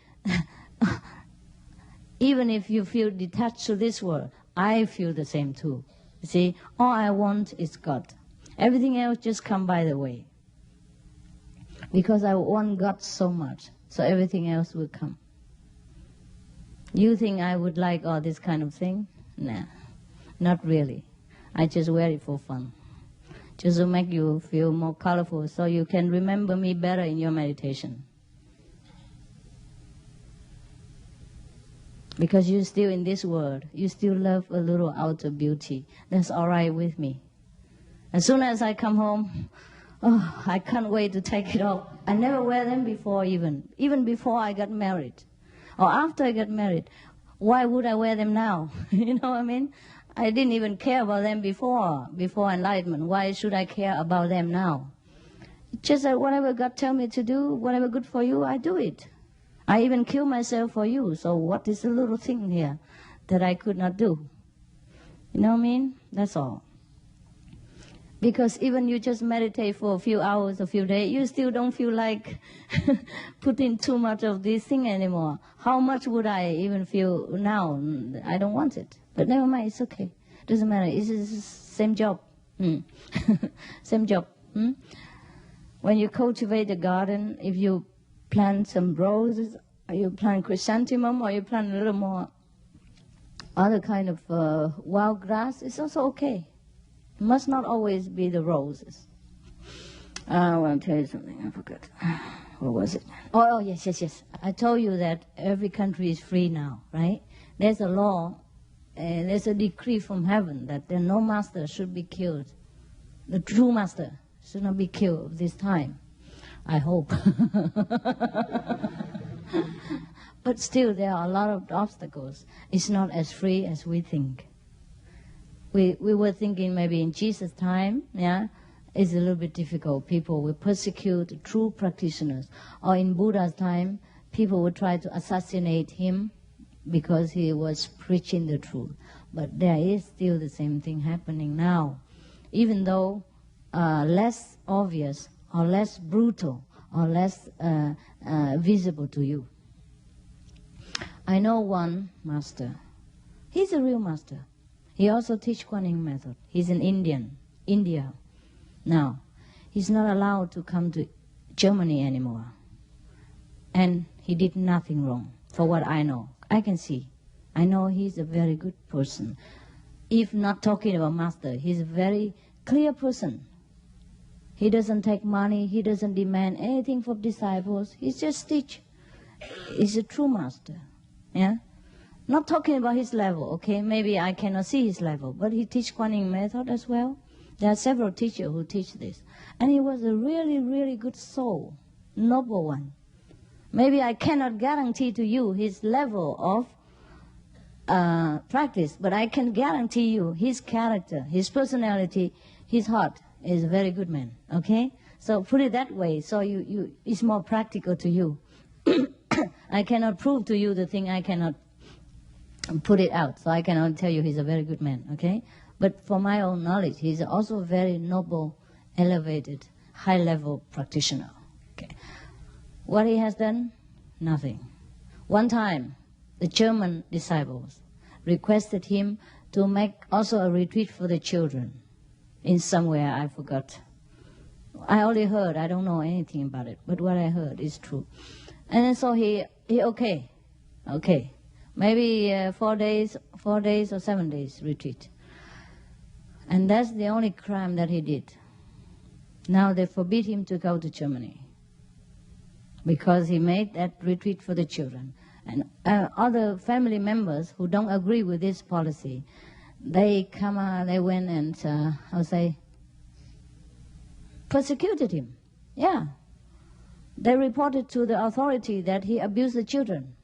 even if you feel detached to this world, I feel the same too. You see, all I want is God. Everything else just come by the way. Because I want God so much, so everything else will come. You think I would like all this kind of thing? Nah, not really. I just wear it for fun. Just to make you feel more colorful so you can remember me better in your meditation. Because you're still in this world, you still love a little outer beauty. That's all right with me. As soon as I come home, oh, I can't wait to take it off. I never wear them before even before I got married. Or after I got married. Why would I wear them now? You know what I mean? I didn't even care about them before enlightenment. Why should I care about them now? Just that whatever God tell me to do, whatever good for you, I do it. I even kill myself for you. So what is the little thing here that I could not do? You know what I mean? That's all. Because even you just meditate for a few hours, a few days, you still don't feel like putting too much of this thing anymore. How much would I even feel now? I don't want it. But never mind, it's okay. Doesn't matter. It's the same job. Same job. When you cultivate a garden, if you plant some roses, or you plant chrysanthemum, or you plant a little more other kind of wild grass, it's also okay. It must not always be the roses. I want to tell you something. I forgot. What was it? Oh, yes. I told you that every country is free now, right? There's a law, there's a decree from heaven that no master should be killed. The true master should not be killed this time. I hope. But still, there are a lot of obstacles. It's not as free as we think. We were thinking maybe in Jesus' time, it's a little bit difficult. People will persecute true practitioners. Or in Buddha's time, people would try to assassinate him because he was preaching the truth. But there is still the same thing happening now. Even though less obvious or less brutal or less visible to you. I know one master. He's a real master. He also teaches Kuan Yin method. He's in India. Now, he's not allowed to come to Germany anymore. And he did nothing wrong, for what I know. I can see. I know he's a very good person. If not talking about master, he's a very clear person. He doesn't take money. He doesn't demand anything from disciples. He just teach. He's a true master. Not talking about his level, okay? Maybe I cannot see his level, but he teach Kuan Yin method as well. There are several teachers who teach this. And he was a really, really good soul, noble one. Maybe I cannot guarantee to you his level of practice, but I can guarantee you his character, his personality, his heart is a very good man, okay? So put it that way, so it's more practical to you. I cannot prove to you the thing, I cannot put it out, so I cannot tell you he's a very good man, okay? But for my own knowledge, he's also a very noble, elevated, high-level practitioner. Okay. What he has done? Nothing. One time, the German disciples requested him to make also a retreat for the children in somewhere, I forgot. I only heard, I don't know anything about it, but what I heard is true. And so he okay, maybe 4 days or 7 days retreat. And that's the only crime that he did. Now they forbid him to go to Germany because he made that retreat for the children. And other family members who don't agree with this policy, they went and, persecuted him. Yeah. They reported to the authority that he abused the children.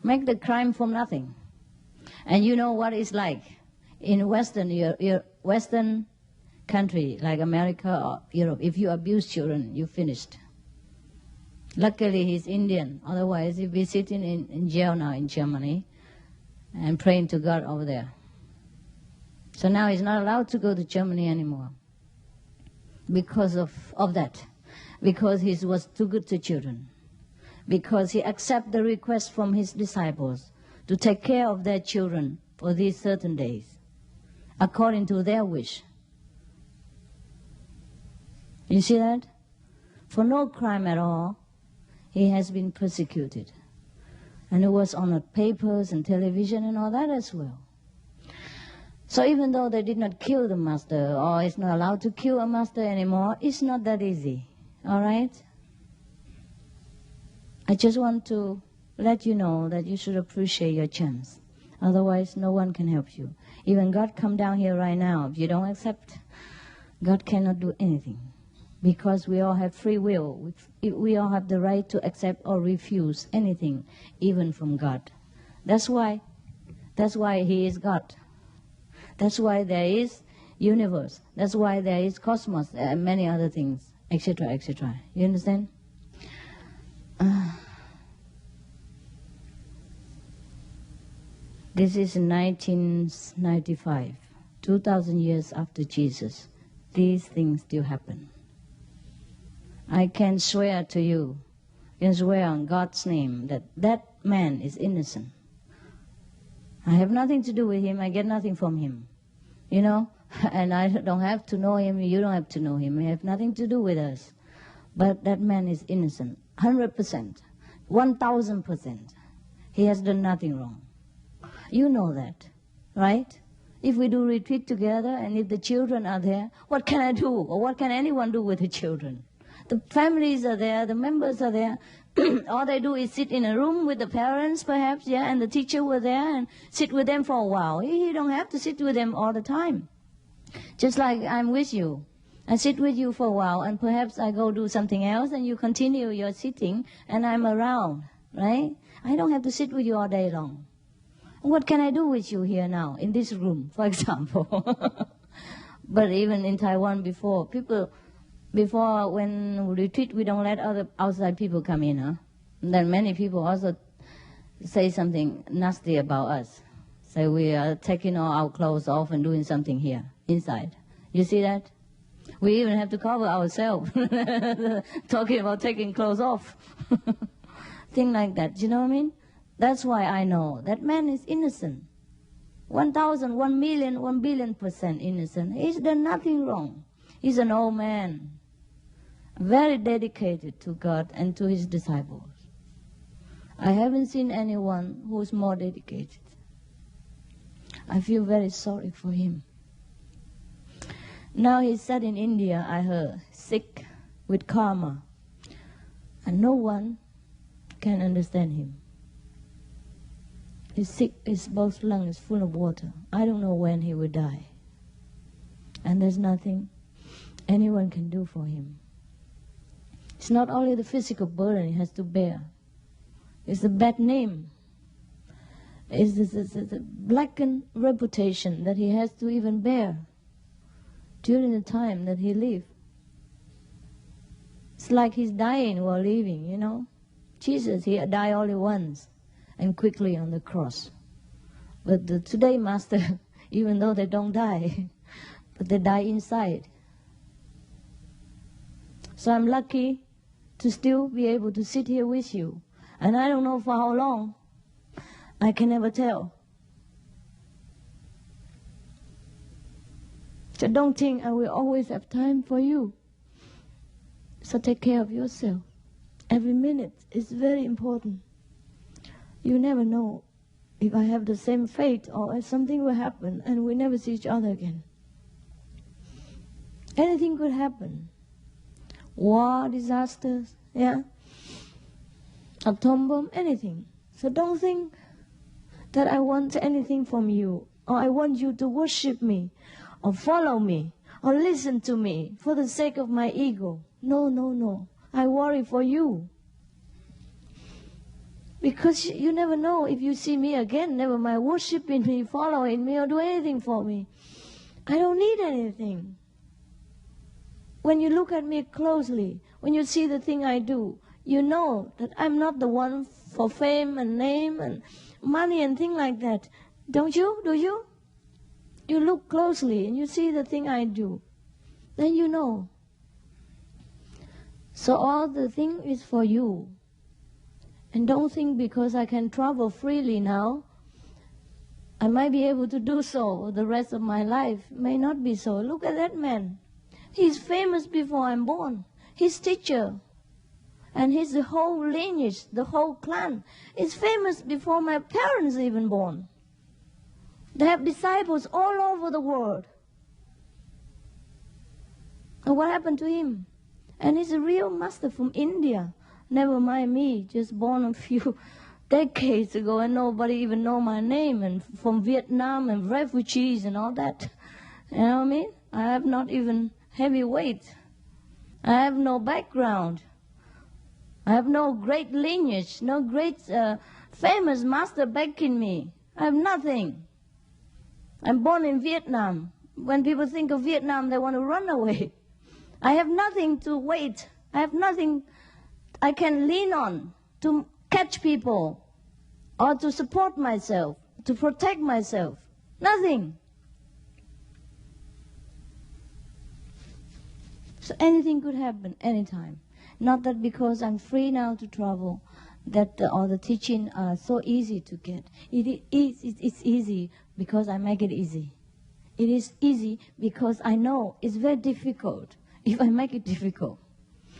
Make the crime from nothing. And you know what it's like. In Western country like America or Europe, if you abuse children, you're finished. Luckily, he's Indian. Otherwise, he'd be sitting in jail now in Germany and praying to God over there. So now he's not allowed to go to Germany anymore because of that. Because he was too good to children. Because he accepted the request from his disciples to take care of their children for these certain days, according to their wish. You see that? For no crime at all, he has been persecuted. And it was on the papers and television and all that as well. So even though they did not kill the master, or it's not allowed to kill a master anymore, it's not that easy. All right? I just want to let you know that you should appreciate your chance. Otherwise, no one can help you. Even God come down here right now. If you don't accept, God cannot do anything. Because we all have free will. We all have the right to accept or refuse anything, even from God. That's why He is God. That's why there is universe. That's why there is cosmos and many other things, etc., etc. You understand? This is 1995, 2,000 years after Jesus. These things still happen. I can swear to you, I can swear on God's name that that man is innocent. I have nothing to do with him, I get nothing from him. You know, and I don't have to know him, you don't have to know him. He has nothing to do with us. But that man is innocent, 100%, 1,000%. He has done nothing wrong. You know that, right? If we do retreat together and if the children are there, what can I do? Or what can anyone do with the children? The families are there, the members are there. All they do is sit in a room with the parents, perhaps, yeah, and the teacher were there and sit with them for a while. You don't have to sit with them all the time. Just like I'm with you. I sit with you for a while and perhaps I go do something else and you continue your sitting and I'm around, right? I don't have to sit with you all day long. What can I do with you here now, in this room, for example? But even in Taiwan before when we retreat, we don't let other outside people come in. Huh? And then many people also say something nasty about us. Say we are taking all our clothes off and doing something here, inside. You see that? We even have to cover ourselves, talking about taking clothes off. Thing like that, you know what I mean? That's why I know that man is innocent. 1,000, 1 million, 1 billion% innocent. He's done nothing wrong. He's an old man, very dedicated to God and to his disciples. I haven't seen anyone who's more dedicated. I feel very sorry for him. Now he's sat in India, I heard, sick with karma. And no one can understand him. He's sick, his both lungs full of water. I don't know when he will die. and there's nothing anyone can do for him. It's not only the physical burden he has to bear. It's the bad name. It's the blackened reputation that he has to even bear during the time that he lived. It's like he's dying while living, you know. Jesus, he died only once and quickly on the cross. But the today master, even though they don't die, but they die inside. So I'm lucky to still be able to sit here with you. And I don't know for how long. I can never tell. So don't think I will always have time for you. So take care of yourself. Every minute is very important. You never know if I have the same fate or if something will happen and we never see each other again. Anything could happen. War, disasters, yeah, atom bomb, anything. So don't think that I want anything from you, or I want you to worship me, or follow me, or listen to me for the sake of my ego. No, no, no. I worry for you. Because you never know if you see me again, never mind worshiping me, following me, or do anything for me. I don't need anything. When you look at me closely, when you see the thing I do, you know that I'm not the one for fame and name and money and things like that. Don't you? Do you? You look closely and you see the thing I do. Then you know. So all the thing is for you. And don't think because I can travel freely now, I might be able to do so the rest of my life. May not be so. Look at that man. He's famous before I'm born. His teacher and his whole lineage, the whole clan, is famous before my parents even born. They have disciples all over the world. And what happened to him? And he's a real master from India. Never mind me, just born a few decades ago and nobody even know my name, and from Vietnam and refugees and all that. You know what I mean? I have not even heavy weight. I have no background. I have no great lineage, no great famous master backing me. I have nothing. I'm born in Vietnam. When people think of Vietnam, they want to run away. I have nothing to wait. I have nothing I can lean on to catch people or to support myself, to protect myself. Nothing. So anything could happen anytime. Not that because I'm free now to travel, that all the teaching are so easy to get. It's easy because I make it easy. It is easy because I know it's very difficult if I make it difficult.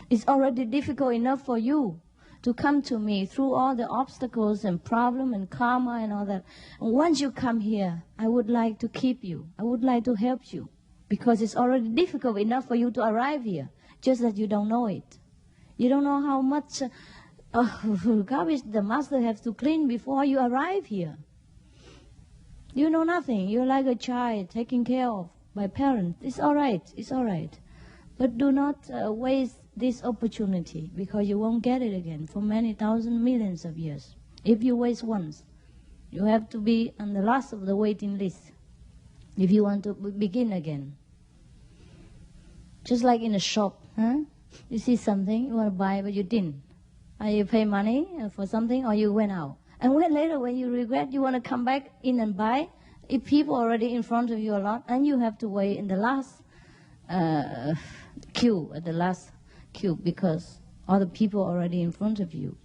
It's already difficult enough for you to come to me through all the obstacles and problem and karma and all that. And once you come here, I would like to keep you. I would like to help you. Because it's already difficult enough for you to arrive here, just that you don't know it. You don't know how much garbage the master has to clean before you arrive here. You know nothing. You're like a child taken care of by parents. It's all right. It's all right. But do not waste this opportunity, because you won't get it again for many thousand millions of years. If you waste once, you have to be on the last of the waiting list if you want to begin again. Just like in a shop, huh? You see something, you want to buy, but you didn't. You pay money for something, or you went out. And when later, when you regret, you want to come back in and buy, if people are already in front of you a lot, and you have to wait in the last queue, at the last queue, because other people are already in front of you.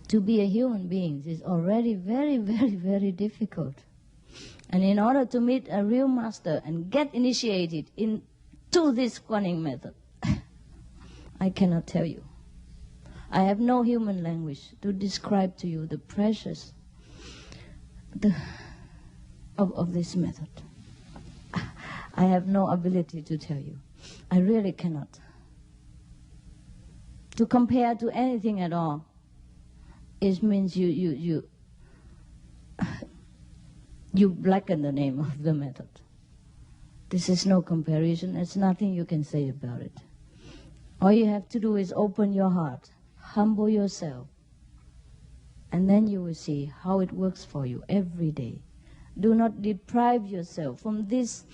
To be a human being is already very, very, very difficult. And in order to meet a real master and get initiated into this Kuan method, I cannot tell you. I have no human language to describe to you the precious of this method. I have no ability to tell you. I really cannot. To compare to anything at all, it means you blacken the name of the method. This is no comparison. There's nothing you can say about it. All you have to do is open your heart, humble yourself, and then you will see how it works for you every day. Do not deprive yourself from this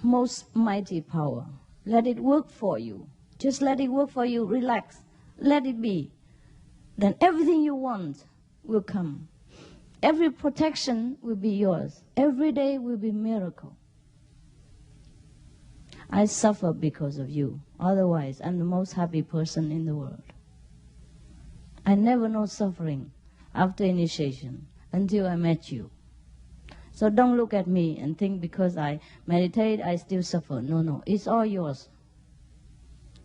most mighty power. Let it work for you. Just let it work for you. Relax. Let it be. Then everything you want will come. Every protection will be yours. Every day will be a miracle. I suffer because of you. Otherwise, I'm the most happy person in the world. I never know suffering after initiation until I met you. So don't look at me and think because I meditate, I still suffer. No, no. It's all yours.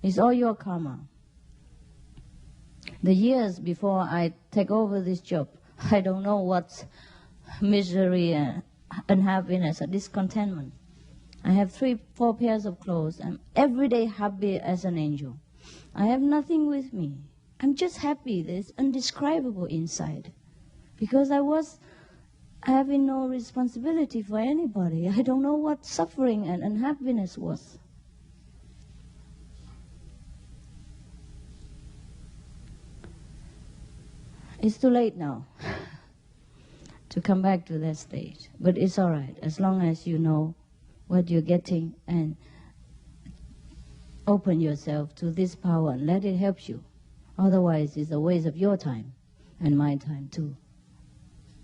It's all your karma. The years before I take over this job, I don't know what's misery and unhappiness or discontentment. I have 3-4 pairs of clothes. I'm every day happy as an angel. I have nothing with me. I'm just happy. There's indescribable inside. Because I was having no responsibility for anybody. I don't know what suffering and unhappiness was. It's too late now to come back to that stage. But it's all right, as long as you know what you're getting and open yourself to this power and let it help you. Otherwise, it's a waste of your time and my time too.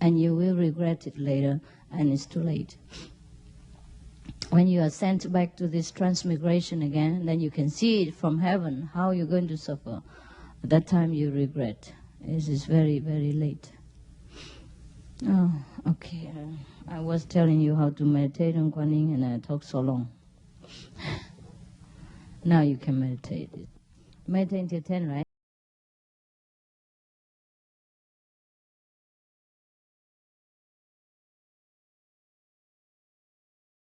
And you will regret it later, and it's too late. When you are sent back to this transmigration again, then you can see it from heaven, how you're going to suffer. At that time you regret. It is very, very late. Oh, okay. I was telling you how to meditate on Kuan Yin, and I talked so long. Now you can meditate. Meditate until 10, right?